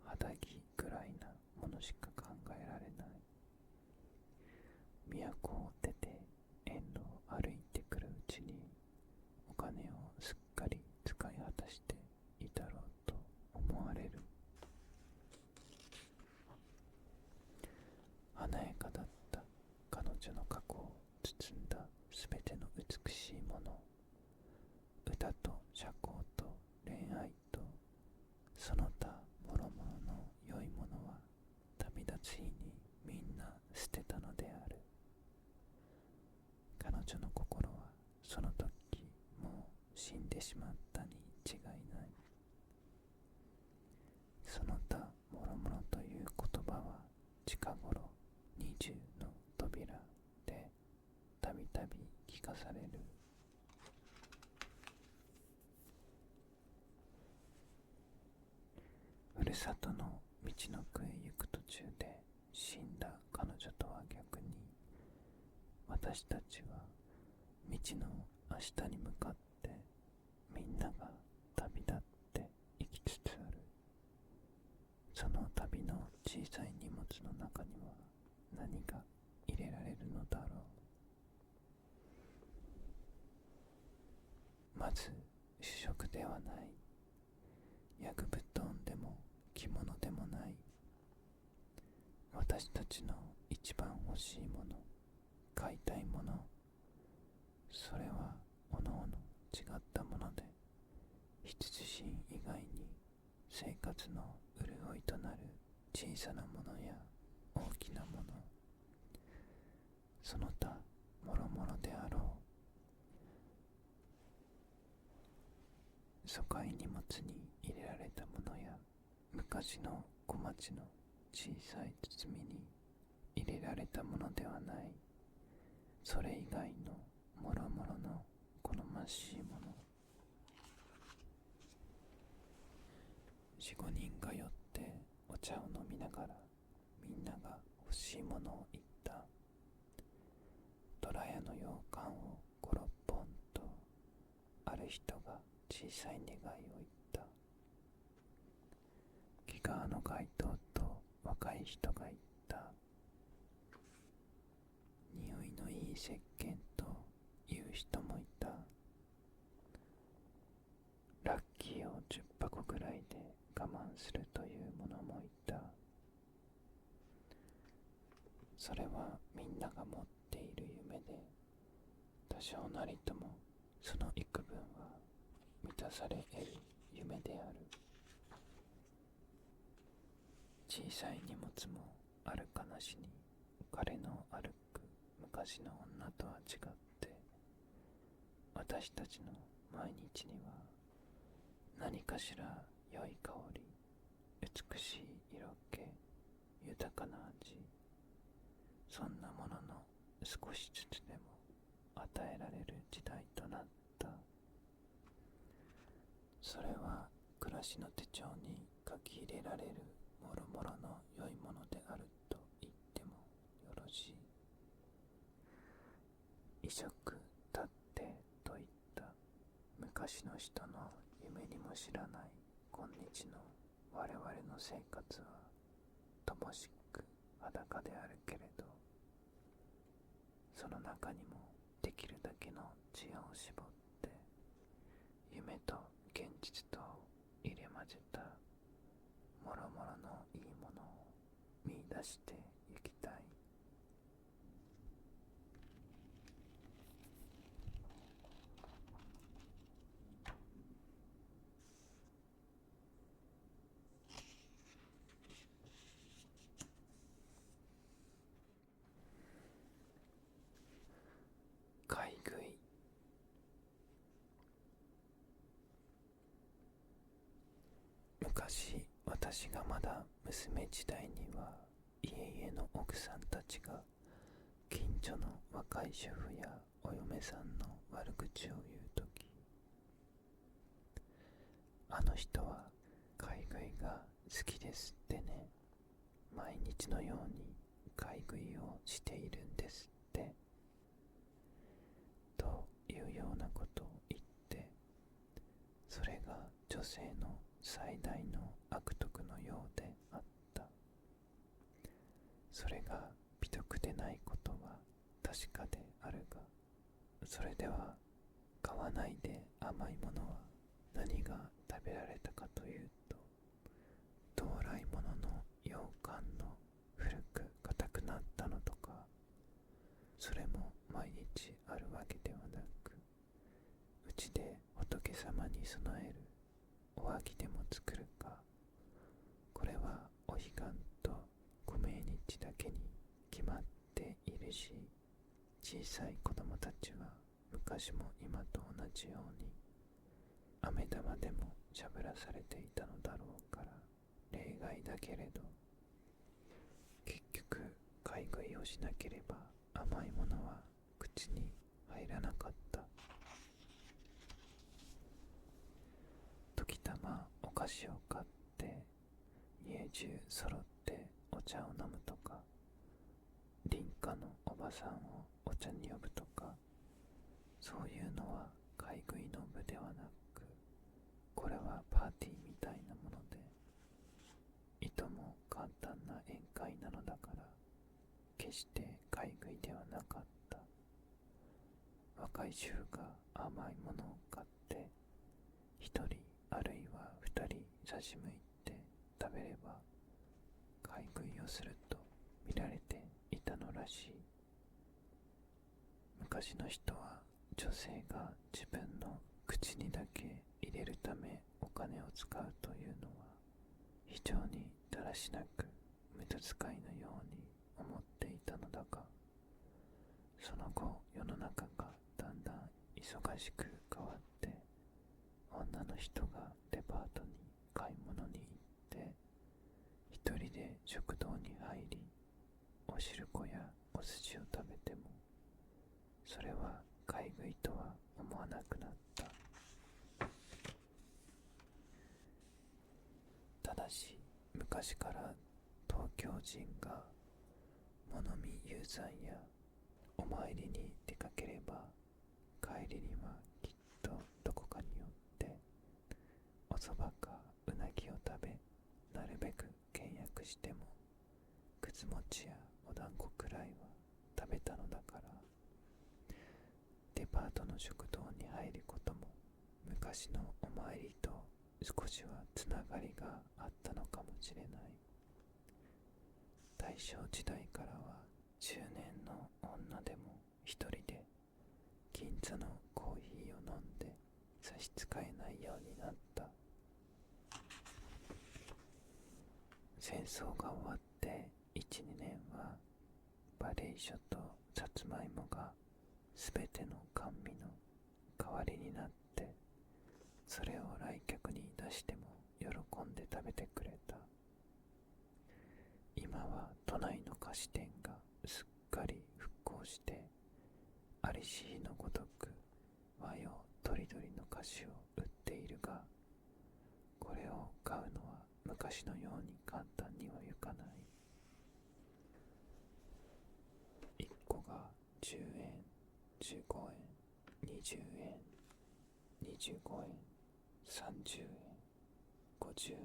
肌着ぐらいなものしか考えられない。都を出て遠路を歩いてくるうちに、お金をすっかり使い果たしていたろうと思われる。華やかだった彼女の過去を包んだすべての美しいもの、歌と社交と恋愛とその他諸々の良いものは旅立つ日にみんな捨てたのである。彼女の心はその時もう死んでしまったに違いない。その他諸々という言葉は近頃20の扉でたびたび聞かされる。ふるさとの道のくへ行く途中で死んだ彼女とは逆に、私たちは道の明日に向かってみんなが旅立って行きつつある。その旅の小さい荷物の中には何が入れられるのだろう。まず主食ではない。薬布団でも着物でもない。私たちの一番欲しいもの、買いたいもの、それはおのおの違ったもので、必需品以外に生活の潤いとなる小さなものや大きなもの、その他もろもろであろう。疎開荷物に入れられたものや昔の小町の小さい包みに入れられたものではない。それ以外のもろもろの好ましいもの。4、5人が寄ってお茶を飲みながらみんなが欲しいものを言った。どら屋の羊羹を5、6本と、ある人が小さい願いを言った。木川の街灯と若い人が言った。匂いのいい石鹸という人もいた。ラッキーを10箱ぐらいで我慢するという者もいた。それはみんなが持っている夢で、多少なりともその幾分は満たされ得る夢である。小さい荷物もあるかなしに、彼の歩く昔の女とは違って、私たちの毎日には何かしら良い香り、美しい色気、豊かな味、そんなものの少しずつでも与えられる時代となった。それは暮らしの手帳に書き入れられるもろもろの良いものであると言ってもよろしい。衣食立ってといった昔の人の夢にも知らない今日の我々の生活は乏しく裸であるけれど、その中にもできるだけの知恵を絞って夢と現実と入れ混ぜたもろもろのいいものを見出してゆきたい。買い食い。昔、私がまだ娘時代には、家々の奥さんたちが近所の若い主婦やお嫁さんの悪口を言うとき、あの人は買い食いが好きですってね、毎日のように買い食いをしているんですって、性の最大の悪徳のようであった。それが美徳でないことは確かであるが、それでは買わないで甘いものは何が食べられたかというと、到来物の羊羹の古く硬くなったのとか、それも毎日あるわけではなく、うちで仏様に備えるおはぎでも作るか、これはお彼岸とご命日だけに決まっているし、小さい子供たちは昔も今と同じように飴玉でもしゃぶらされていたのだろうから例外だけれど、結局買い食いをしなければ甘いものは口に入らなかった。時たまお菓子を買って家中揃ってお茶を飲むとか、隣家のおばさんをお茶に呼ぶとか、そういうのは買い食いの部ではなく、これはパーティーみたいなもので、いとも簡単な宴会なのだから、決して買い食いではなかった。若い衆が甘いものを買って一人あるいは二人差し向いて食べれば買い食いをすると見られていたのらしい。昔の人は女性が自分の口にだけ入れるためお金を使うというのは非常にだらしなく無駄遣いのように思っていたのだが、その後世の中がだんだん忙しく変わって、女の人がデパートに買い物に行って一人で食堂に入り、お汁粉やお寿司を食べてもそれは買い食いとは思わなくなった。ただし昔から東京人が物見遊山やお参りに出かければ、帰りにはきっとどこかに寄っておそばかうなぎを食べ、なるべく倹約してもくず餅やお団子くらいは食べたのだから、デパートの食堂に入ることも昔のお参りと少しはつながりがあったのかもしれない。大正時代からは中年の女でも一人で銀座のコーヒーを飲んで差し支えないようになった。戦争が終わって1、2年は馬鈴薯とさつまいもがすべての甘味の代わりになって、それを来客に出しても喜んで食べてくれた。今は都内の菓子店がすっかり復興して、ありし日のごとく和洋とりどりの菓子を売っているが、これを買うのは昔のように簡単にはいかない。1個が10円、15円、20円、25円、30円、50円、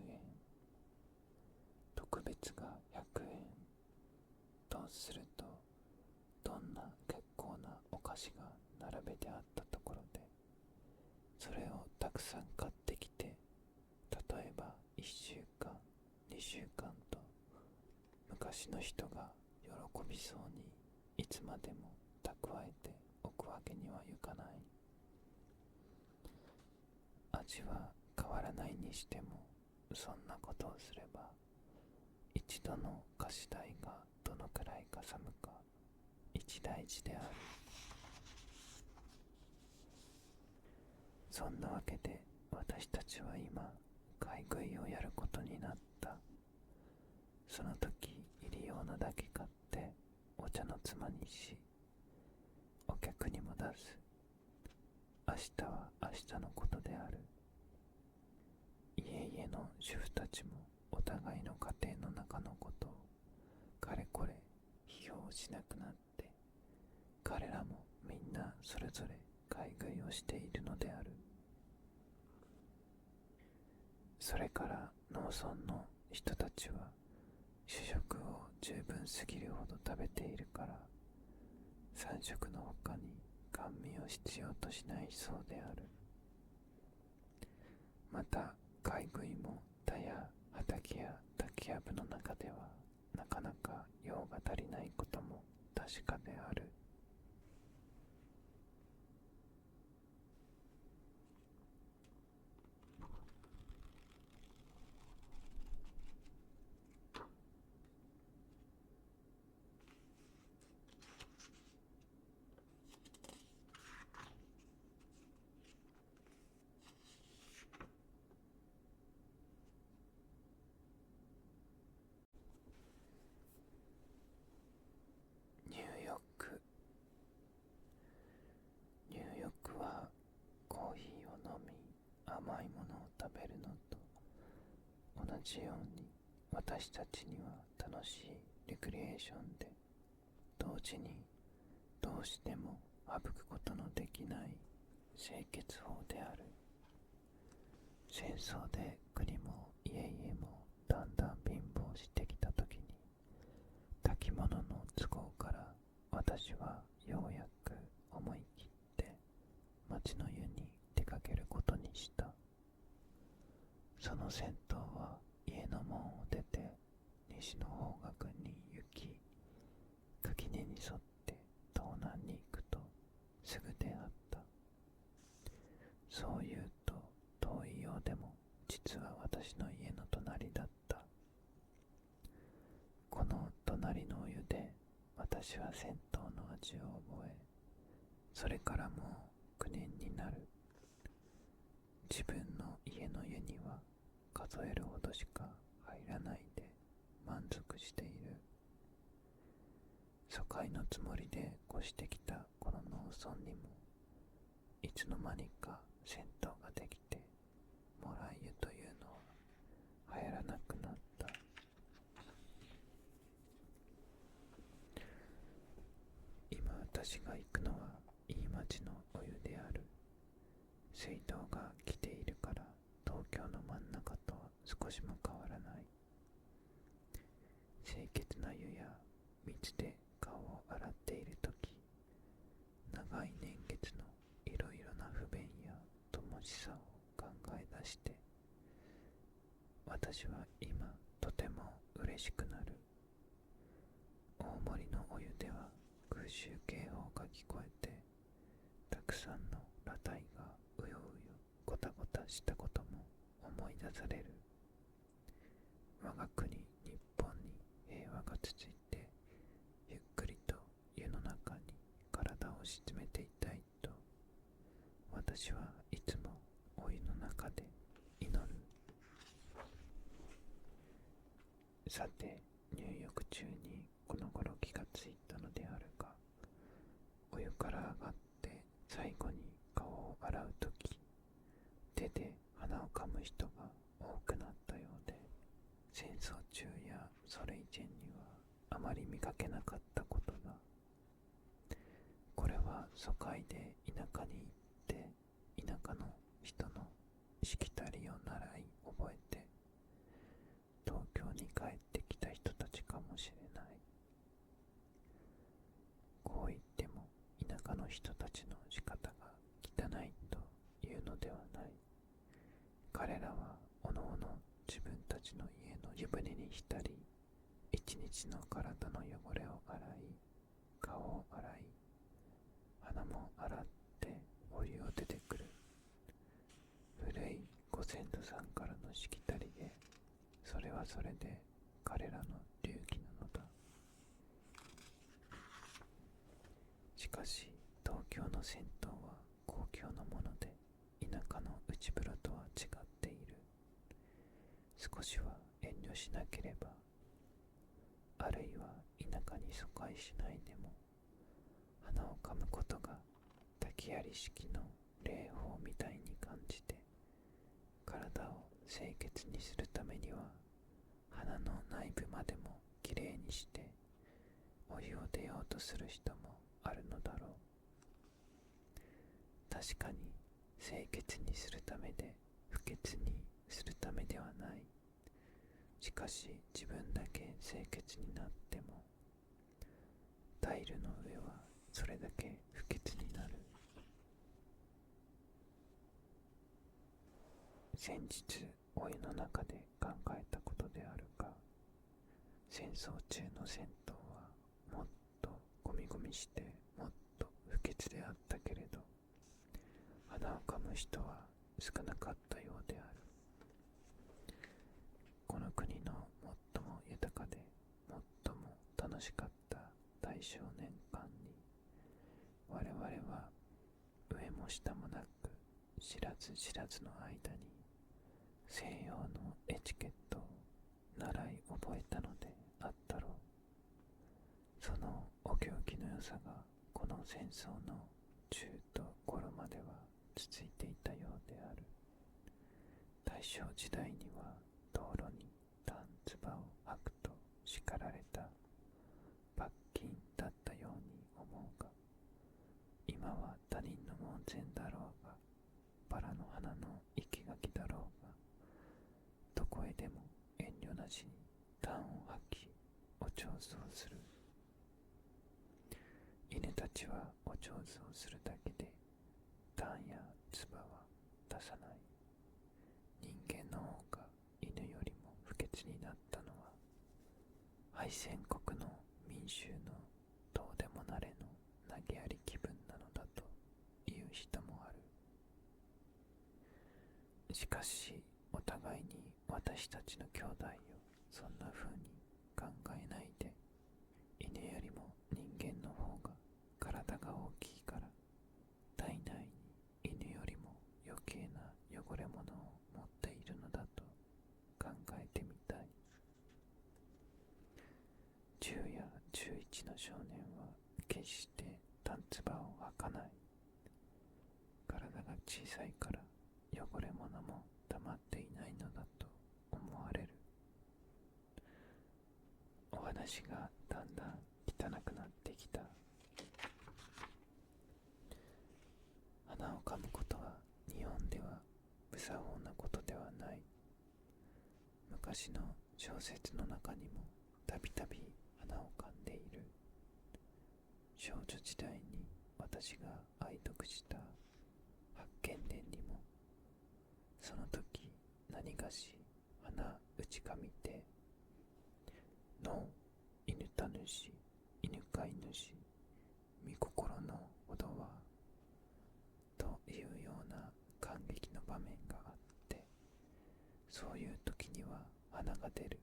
特別が100円とすると、どんな結構なお菓子が並べてあったところで、それをたくさん買ってきて、例えば1週間、2週間と昔の人が喜びそうにいつまでも蓄えておくわけにはいかない。味は変わらないにしても、そんなことをすれば一度の菓子代がどのくらいかさむか一大事である。そんなわけで私たちは今買い食いをやることになった。その時入り用のだけ買ってお茶のつまにし、お客にも出す。明日は明日のことである。家々の主婦たちもお互いの家庭の中のことをかれこれ批評しなくなって、彼らもみんなそれぞれ買い食いをしているのである。それから農村の人たちは主食を十分すぎるほど食べているから、三食の他に甘味を必要としないそうである。また買い食いも田や畑や竹やぶの中ではなかなか用が足りないことも確かである。入浴。入浴はコーヒーを飲み甘いものを食べるのと同じように、私たちには楽しいレクリエーションで、同時にどうしても省くことのできない清潔法である。戦争で国も家々もだんだん貧乏してきたときに、炊き物の都合から私はようやく思い切って町の湯に出かけることにした。その銭湯は家の門を出て西の方角に行き、垣根に沿って東南に行くとすぐであった。そう言うと遠いようでも実は私の家の隣だった。この隣のお湯で私は銭湯の味を覚え、それからもう9年になる。自分の家の湯には数えるほどしか入らないで満足している。疎開のつもりで越してきたこの農村にも、いつの間にか銭湯ができて、もらい湯というのは流行らなくなった。今私が行くのはいい町のお湯である。水道が来ているから東京の真ん中とは少しも変わらない。清潔な湯や水で顔を洗っているとき、長い年月のいろいろな不便や乏しさを考え出して、私は今とても嬉しくなる。大森のお湯では空襲警報が聞こえて、たくさんの裸体がうようよごたごたしたことも思い出される。我が国日本に平和が続いて、ゆっくりと湯の中に体を沈めていたいと、私はいつもお湯の中で祈る。さて、入浴中にこの頃気がついたのであるが、お湯から上がって最後に顔を洗うとき、手で鼻をかむ人が多くなったようで、戦争中やそれ以前にはあまり見かけなかったことだ。これは疎開で田舎に行って田舎の人のしきたりを習い覚えて東京に帰ってきた人たちかもしれない。こう言っても田舎の人たちの仕方が汚いというのではない。彼らはおのおの自分たちの家の湯船に浸り、一日の体の汚れを洗い、顔を洗い、鼻も洗ってお湯を出てくる。古いご先祖さんからのしきたりで、それはそれで彼らの流儀なのだ。しかし東京の銭湯は公共のもので、田舎の内風呂とは違っている。少しは遠慮しなければ、あるいは田舎に疎開しないでも、鼻をかむことが竹槍式の礼法みたいに感じて、体を清潔にするためには鼻の内部までもきれいにしてお湯を出ようとする人もあるのだろう。確かに清潔にするためで不潔にするためではない。しかし自分だけ清潔になっても、タイルの上はそれだけ不潔になる。先日お湯の中で考えたことであるが、戦争中の銭湯はもっとゴミゴミしてもっと不潔であったけれど、鼻をかむ人は少なかったようである。この国の最も豊かで最も楽しかった大正年間に、我々は上も下もなく知らず知らずの間に西洋のエチケットを習い覚えたのであったろう。そのお行儀の良さがこの戦争の中と頃までは続いていたようである。大正時代には道路に段唾を吐くと叱られた罰金だったように思うが、今は他人の門前だろうが、バラの花の生垣だろうが、どこへでも遠慮なしに段を吐きお上手をする。犬たちはお上手をするだけで段や唾は出さない。人間の方が犬よりも不潔になったのは、敗戦国の民衆のどうでもなれの投げやり気分なのだという人もある。しかしお互いに私たちの兄弟をそんな風に考えないで、犬よりも人間の方が体が大きいから、体内に犬よりも余計な汚れ物を持っているのだと考えてみたい。10や11の少年は決して段唾を吐かない。体が小さいから汚れ物も溜まっていないのだと思われる。お話がだんだん汚くなってきた。鼻をかむことは日本では無作法なことではない。昔の小説の中にもたびたび鼻をかんでいる。少女時代に私が愛読した八犬伝にも、その時何がし鼻打ちかみて、の犬たぬし犬飼い主見心のほどは、というような感激の場面があって、そういう時には鼻が出る。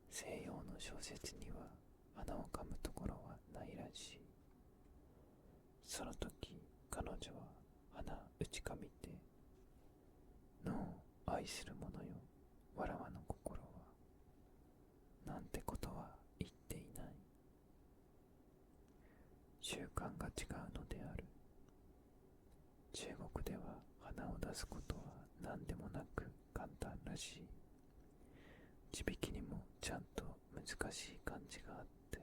西洋の小説には鼻をかむところはないらしい。その時彼女は鼻打ちかみて、のを愛する者よ、わらわの心は、なんてことは言っていない。習慣が違うのである。中国では鼻を出すことは何でもなく簡単らしい。字引にもちゃんと難しい漢字があって、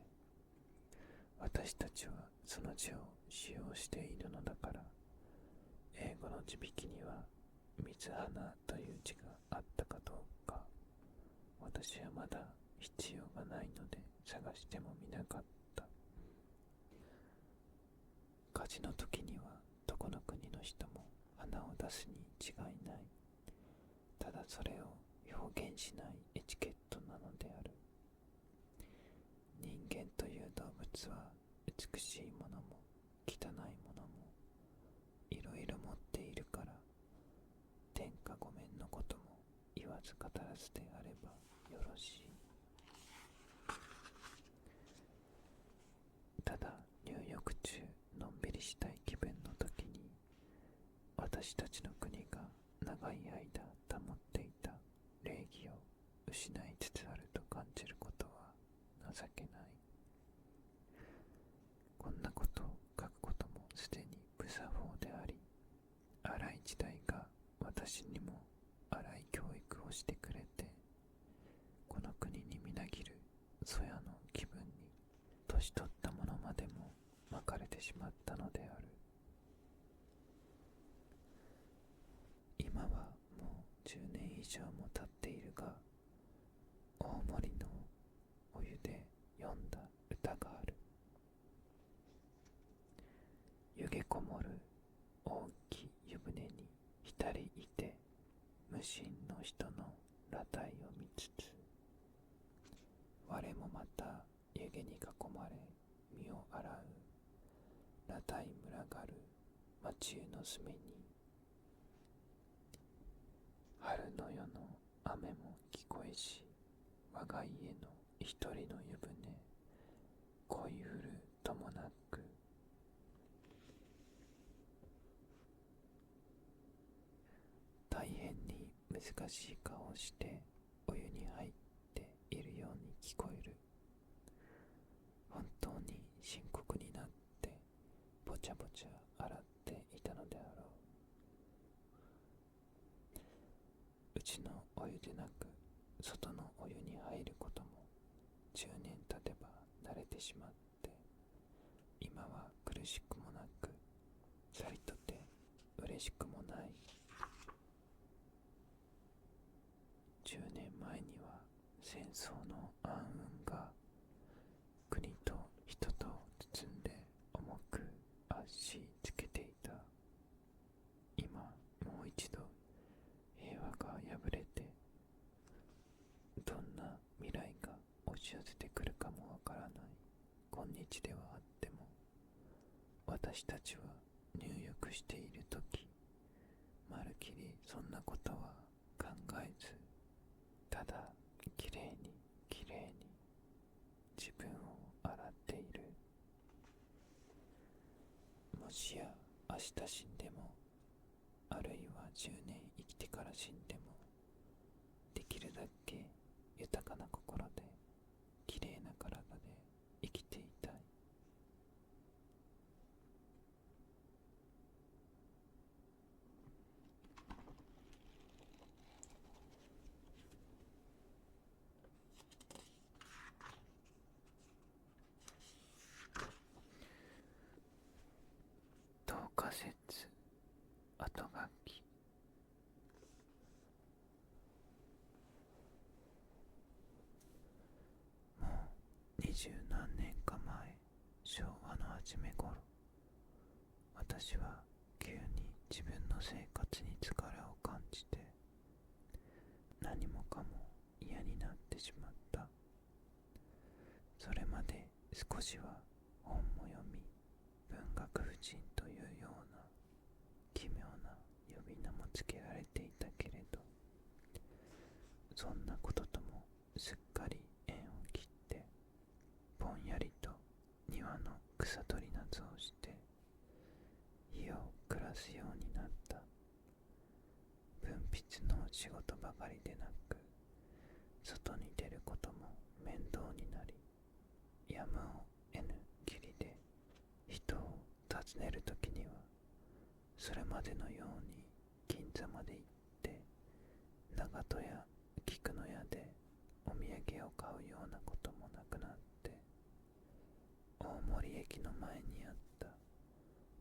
私たちはその字を使用しているのだから、英語の字引には水花という字があったかどうか、私はまだ必要がないので探してもみなかった。火事の時にはどこの国の人も鼻を出すに違いない。ただそれを表現しないエチケットなのである。人間という動物は美しいものも汚いものもいろいろ持っているから、天下御免のことも言わず語らずであればよろしい。ただ入浴中のんびりしたい気分の時に、私たちの国が長い間保っていた礼儀を失いつつあると感じることは情けない。こんなことを書くこともすでに無作法であり、荒い時代が私にも荒い教育をしてくれて、この国にみなぎるそやの気分に年取った者までも巻かれてしまったのである。今はも無心の人の裸体を見つつ、我もまた湯気に囲まれ身を洗う裸体群がる町湯の隅に、春の夜の雨も聞こえし、我が家の一人の湯船、恋降るともなく、大変に難しい顔をしてお湯に入っているように聞こえる。本当に深刻になってぼちゃぼちゃ洗っていたのであろう。うちのお湯でなく外のお湯に入ることも10年経てば慣れてしまって、今は苦しくもなく、さりとて嬉しくもない。10年前には戦争の暗雲が国と人と包んで重く圧しつけていた。今もう一度平和が破れて、どんな未来が押し寄せてくるかもわからない今日ではあっても、私たちは入浴しているとき、まるきりそんなことは考えず、ただきれいにきれいに自分を洗っている。もしや明日死んでも、あるいは10年生きてから死んでも、できるだけ豊かな心できれいな体で生きていたい。等仮説後書き。もう20何年か前、昭和の初め頃、私は急に自分の生活に疲れを感じて、何もかも嫌になってしまった。それまで少しは本も読み、文学婦人というような奇妙な呼び名もつけられていたけれど、そんなことともすっかり縁を切って、ぼんやりと庭の草取りなどをして日を暮らすようになった。文筆の仕事ばかりでなく、外に出ることも面倒になり、やむを得ぬ義理で人を訪ねるときには、それまでのように銀座まで行って長門や菊の屋でお土産を買うようなこともなくなって、大森駅の前にあった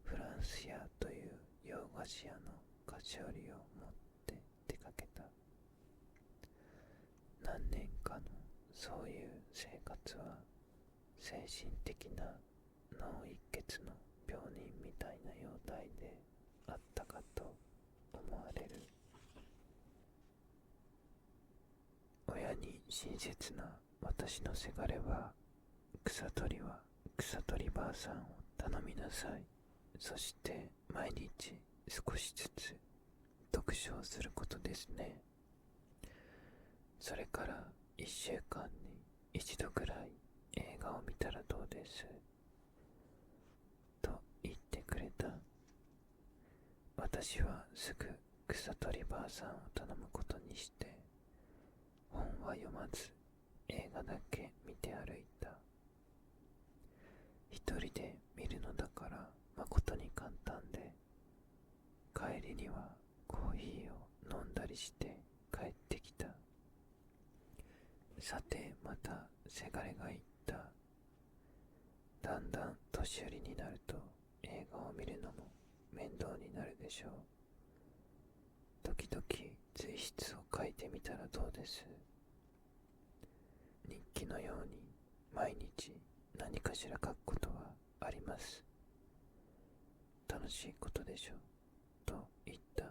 フランス屋という洋菓子屋の菓子折りを持って出かけた。何年かのそういう生活は、精神的な脳一血の病人みたいな容態であったかと思われる。親に親切な私のせがれは、草取りは草取りばあさんを頼みなさい、そして毎日少しずつ読書をすることですね。それから1週間に一度ぐらい映画を見たらどうですと言ってくれた。私はすぐ草取りばあさんを頼むことにして、本は読まず映画だけ見て歩いた。一人で見るのだから誠に簡単で、帰りにはコーヒーを飲んだりして帰ってきた。さてまたせがれが言った。だんだん年寄りになると映画を見るのも面倒になるでしょう。時々随筆を書いてみたらどうです。日記のように毎日何かしら書くことはあります。楽しいことでしょうと言った。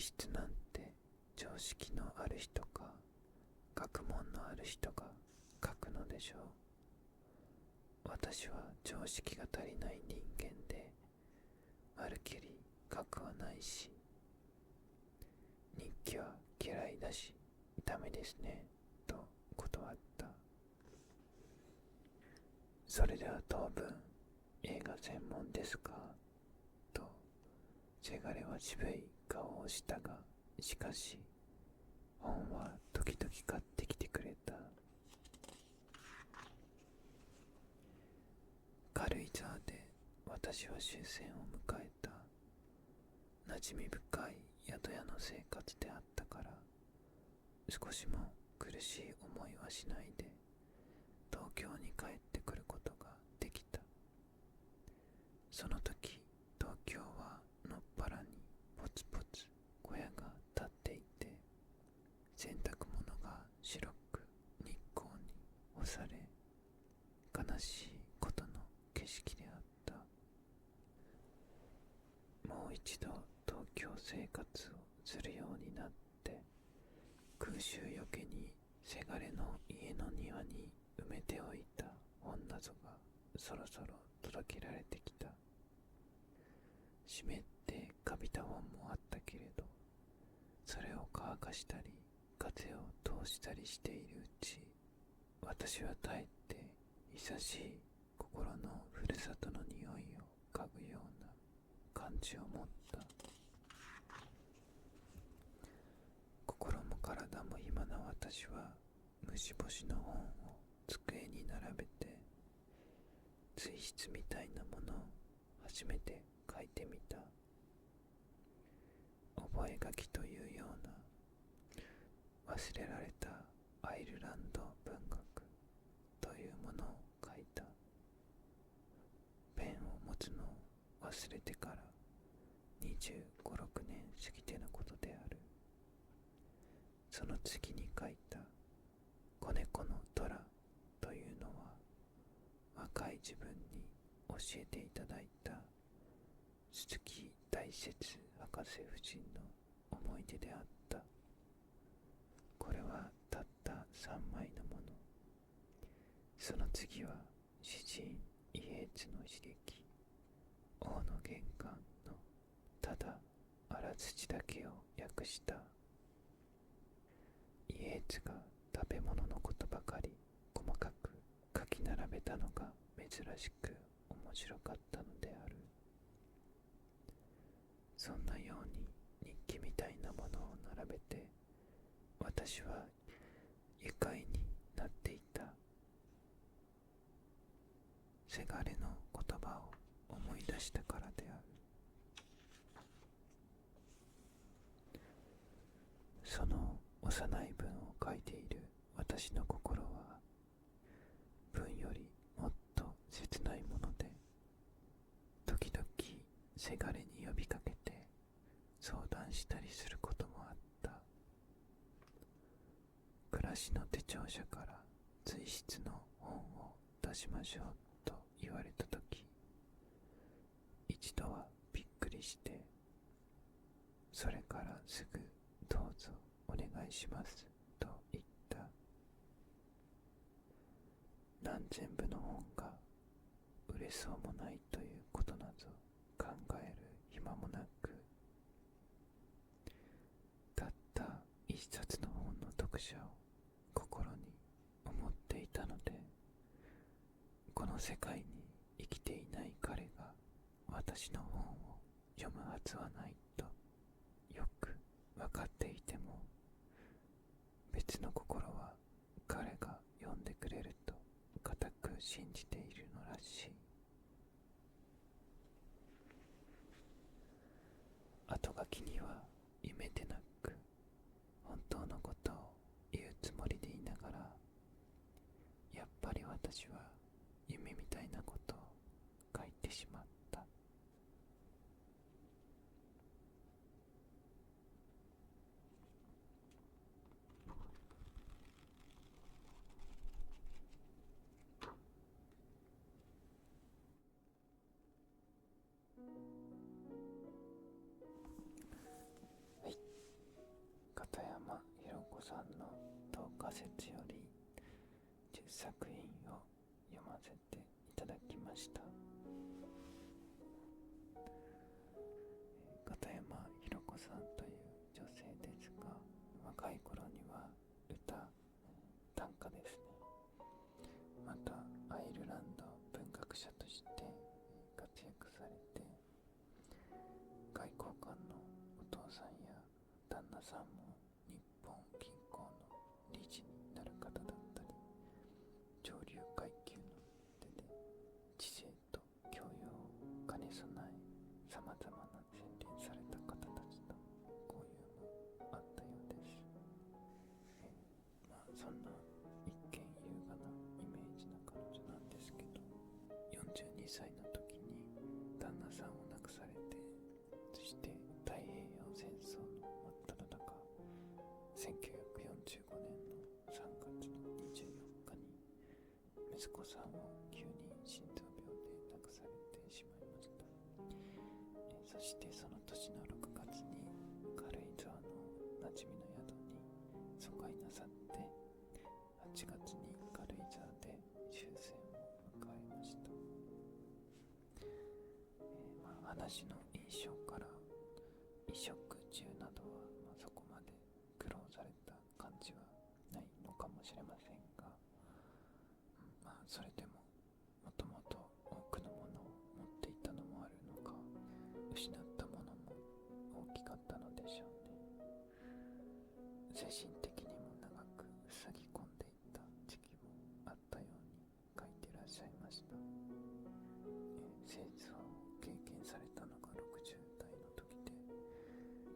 質なんて常識のある人か学問のある人が書くのでしょう。私は常識が足りない人間で、まるきり書くはないし、日記は嫌いだしダメですねと断った。それでは当分映画専門ですかとせがれは渋い顔をしたが、しかし本は時々買ってきてくれた。軽井沢で私は終戦を迎えた。馴染み深い宿屋の生活であったから、少しも苦しい思いはしないで東京に帰ってくることができた。その時東京はのっぱらにポツポツ小屋が建っていて、洗濯物が白く日光に干され、悲しいことの景色であった。もう一度東京生活をするようになって、空襲よけにせがれの家の庭に埋めておいた本などがそろそろ届けられてきた。湿ってかびた本もあったけれど、それを乾かしたり風を通したりしているうち、私は絶えて久しい心のふるさとの匂いを嗅ぐような感じを持った。心も体も暇な私は虫干しの本を机に並べて、随筆みたいなものを初めて書いてみた。覚書というような忘れられたアイルランド文学というものを書いた。ペンを持つのを忘れてから25、6年過ぎてのことである。その次に書いた子猫の虎というのは、若い自分に教えていただいた鈴木大拙博士夫人の思い出であった。これはたった3枚のもの。その次は詩人イエーツの詩劇王の玄関のただあらすじだけを訳した。イエーツが食べ物のことばかり細かく書き並べたのが珍しく面白かったのである。そんなように日記みたいなものを並べて、私は愉快になっていた。せがれの言葉を思い出したからである。その幼い文を書いている私の心は、文よりもっと切ないもので、時々せがれに呼びかけて相談したりすることもあった。暮らしの手帳社から随筆の本を出しましょうと言われたとき、一度はびっくりして、それからすぐどうぞお願いしますと言った。何千部の本が売れそうもないということなど考える暇もなく、たった一冊の本の読者を心に思っていたので、この世界に生きていない彼が私の本を読むはずはないとよく分かっていても、別の心は彼が読んでくれると固く信じているのらしい。後書きには夢でなく本当のことを言うつもりでいながら、やっぱり私は夢みたいなことを書いてしまった。はい、説より10作品を読ませていただきました。片山弘子さんという女性ですが、若い頃には歌、短歌ですね、またアイルランド文学者として活躍されて、外交官のお父さんや旦那さんも日本銀行の理事になる方だったり、上流階級の手で知性と教養を兼ね備え、さまざまな洗練された方たちと交友もあったようです。そんな一見優雅なイメージな彼女なんですけど、42歳の時に旦那さんを亡くされて、そして太平洋戦争の真っ只中、1945年の3月の24日に息子さんを急に心臓病で亡くされてしまいました。そしてその年の6月に軽井沢の馴染みの宿に疎開なさって、8月に軽井沢で終戦を迎えました。話の印象から衣食住などは、そこまで苦労された感じはないのかもしれませんが、それでももともと多くのものを持っていたのもあるのか、失ったものも大きかったのでしょうね。精神的にも長く塞ぎ込んでいった時期もあったように書いてらっしゃいました。戦争を経験されたのが60代の時で、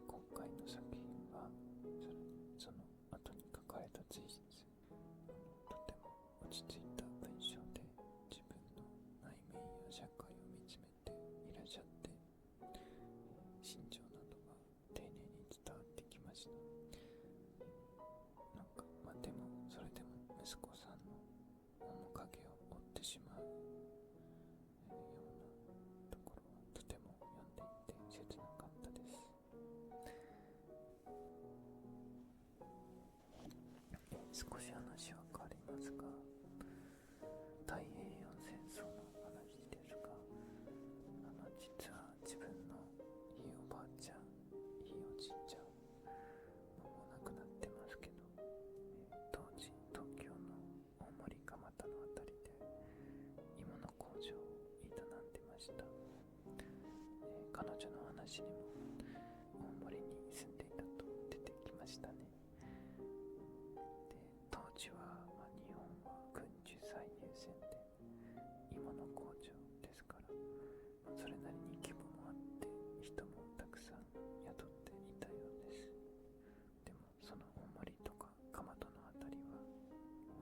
今回の作品はさらにその後に書かれた随筆、とても落ち着いた文章で自分の内面や社会を見つめていらっしゃって、心情などが丁寧に伝わってきました。でもそれでも息子さんの面影を追ってしまうようなところはとても読んでいて切なかったです。少し話は変わりますが、太平洋戦争の話ですが、実は自分のひいおばあちゃん、ひいおじいちゃんもう亡くなってますけど、当時東京の大森蒲田のあたりで鋳物工場を営んでました。彼女の話にも大森に住んでいたと出てきましたね。で、当時は、日本は軍需最優先で鋳物工場ですから、それなりに規模もあって人もたくさん雇っていたようです。でもその大森とか蒲田のあたりは、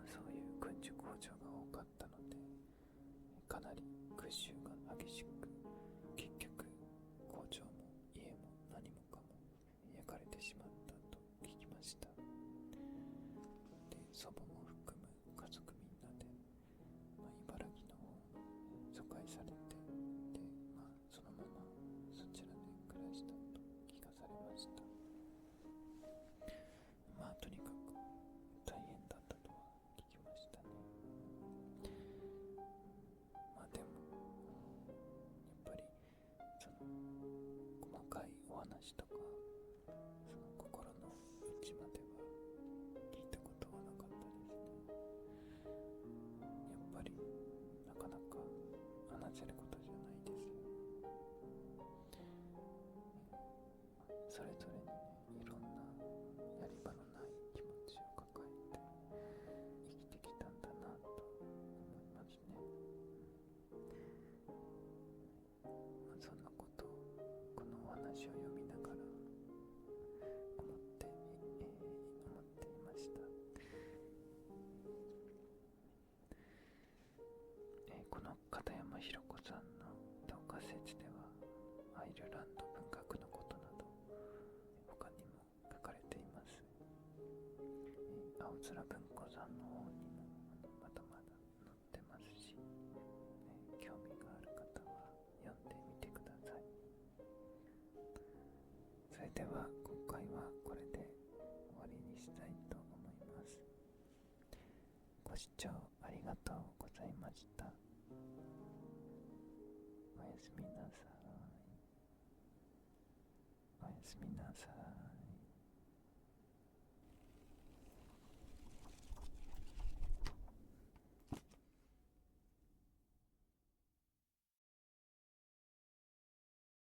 そういう軍需工場が多かったので、かなり空襲が激しく、結局工場も家も何もかも焼かれてしまったと聞きました。で、祖母も含む家族みんなで、茨城の方に疎開されて、で、そのままそちらで暮らしたと聞かされました。とにかく大変だったとは聞きましたね。でもやっぱりその細かいお話とか、その心の内までは聞いたことはなかったですね。やっぱりなかなか話せることじゃないですよ。それぞれにね、いろんなやり場のない気持ちを抱えて生きてきたんだなと思いますね。そんなことをこのお話を読みながら思っていました。この片山弘子さんの同化説では、アイルランド文学のことなど他にも書かれています。青空文庫さんの方にもまだまだ載ってますし、興味がある方は読んでみてください。それでは今回はこれで終わりにしたいと思います。視聴ありがとうございました。おやすみなさい。おやすみなさい。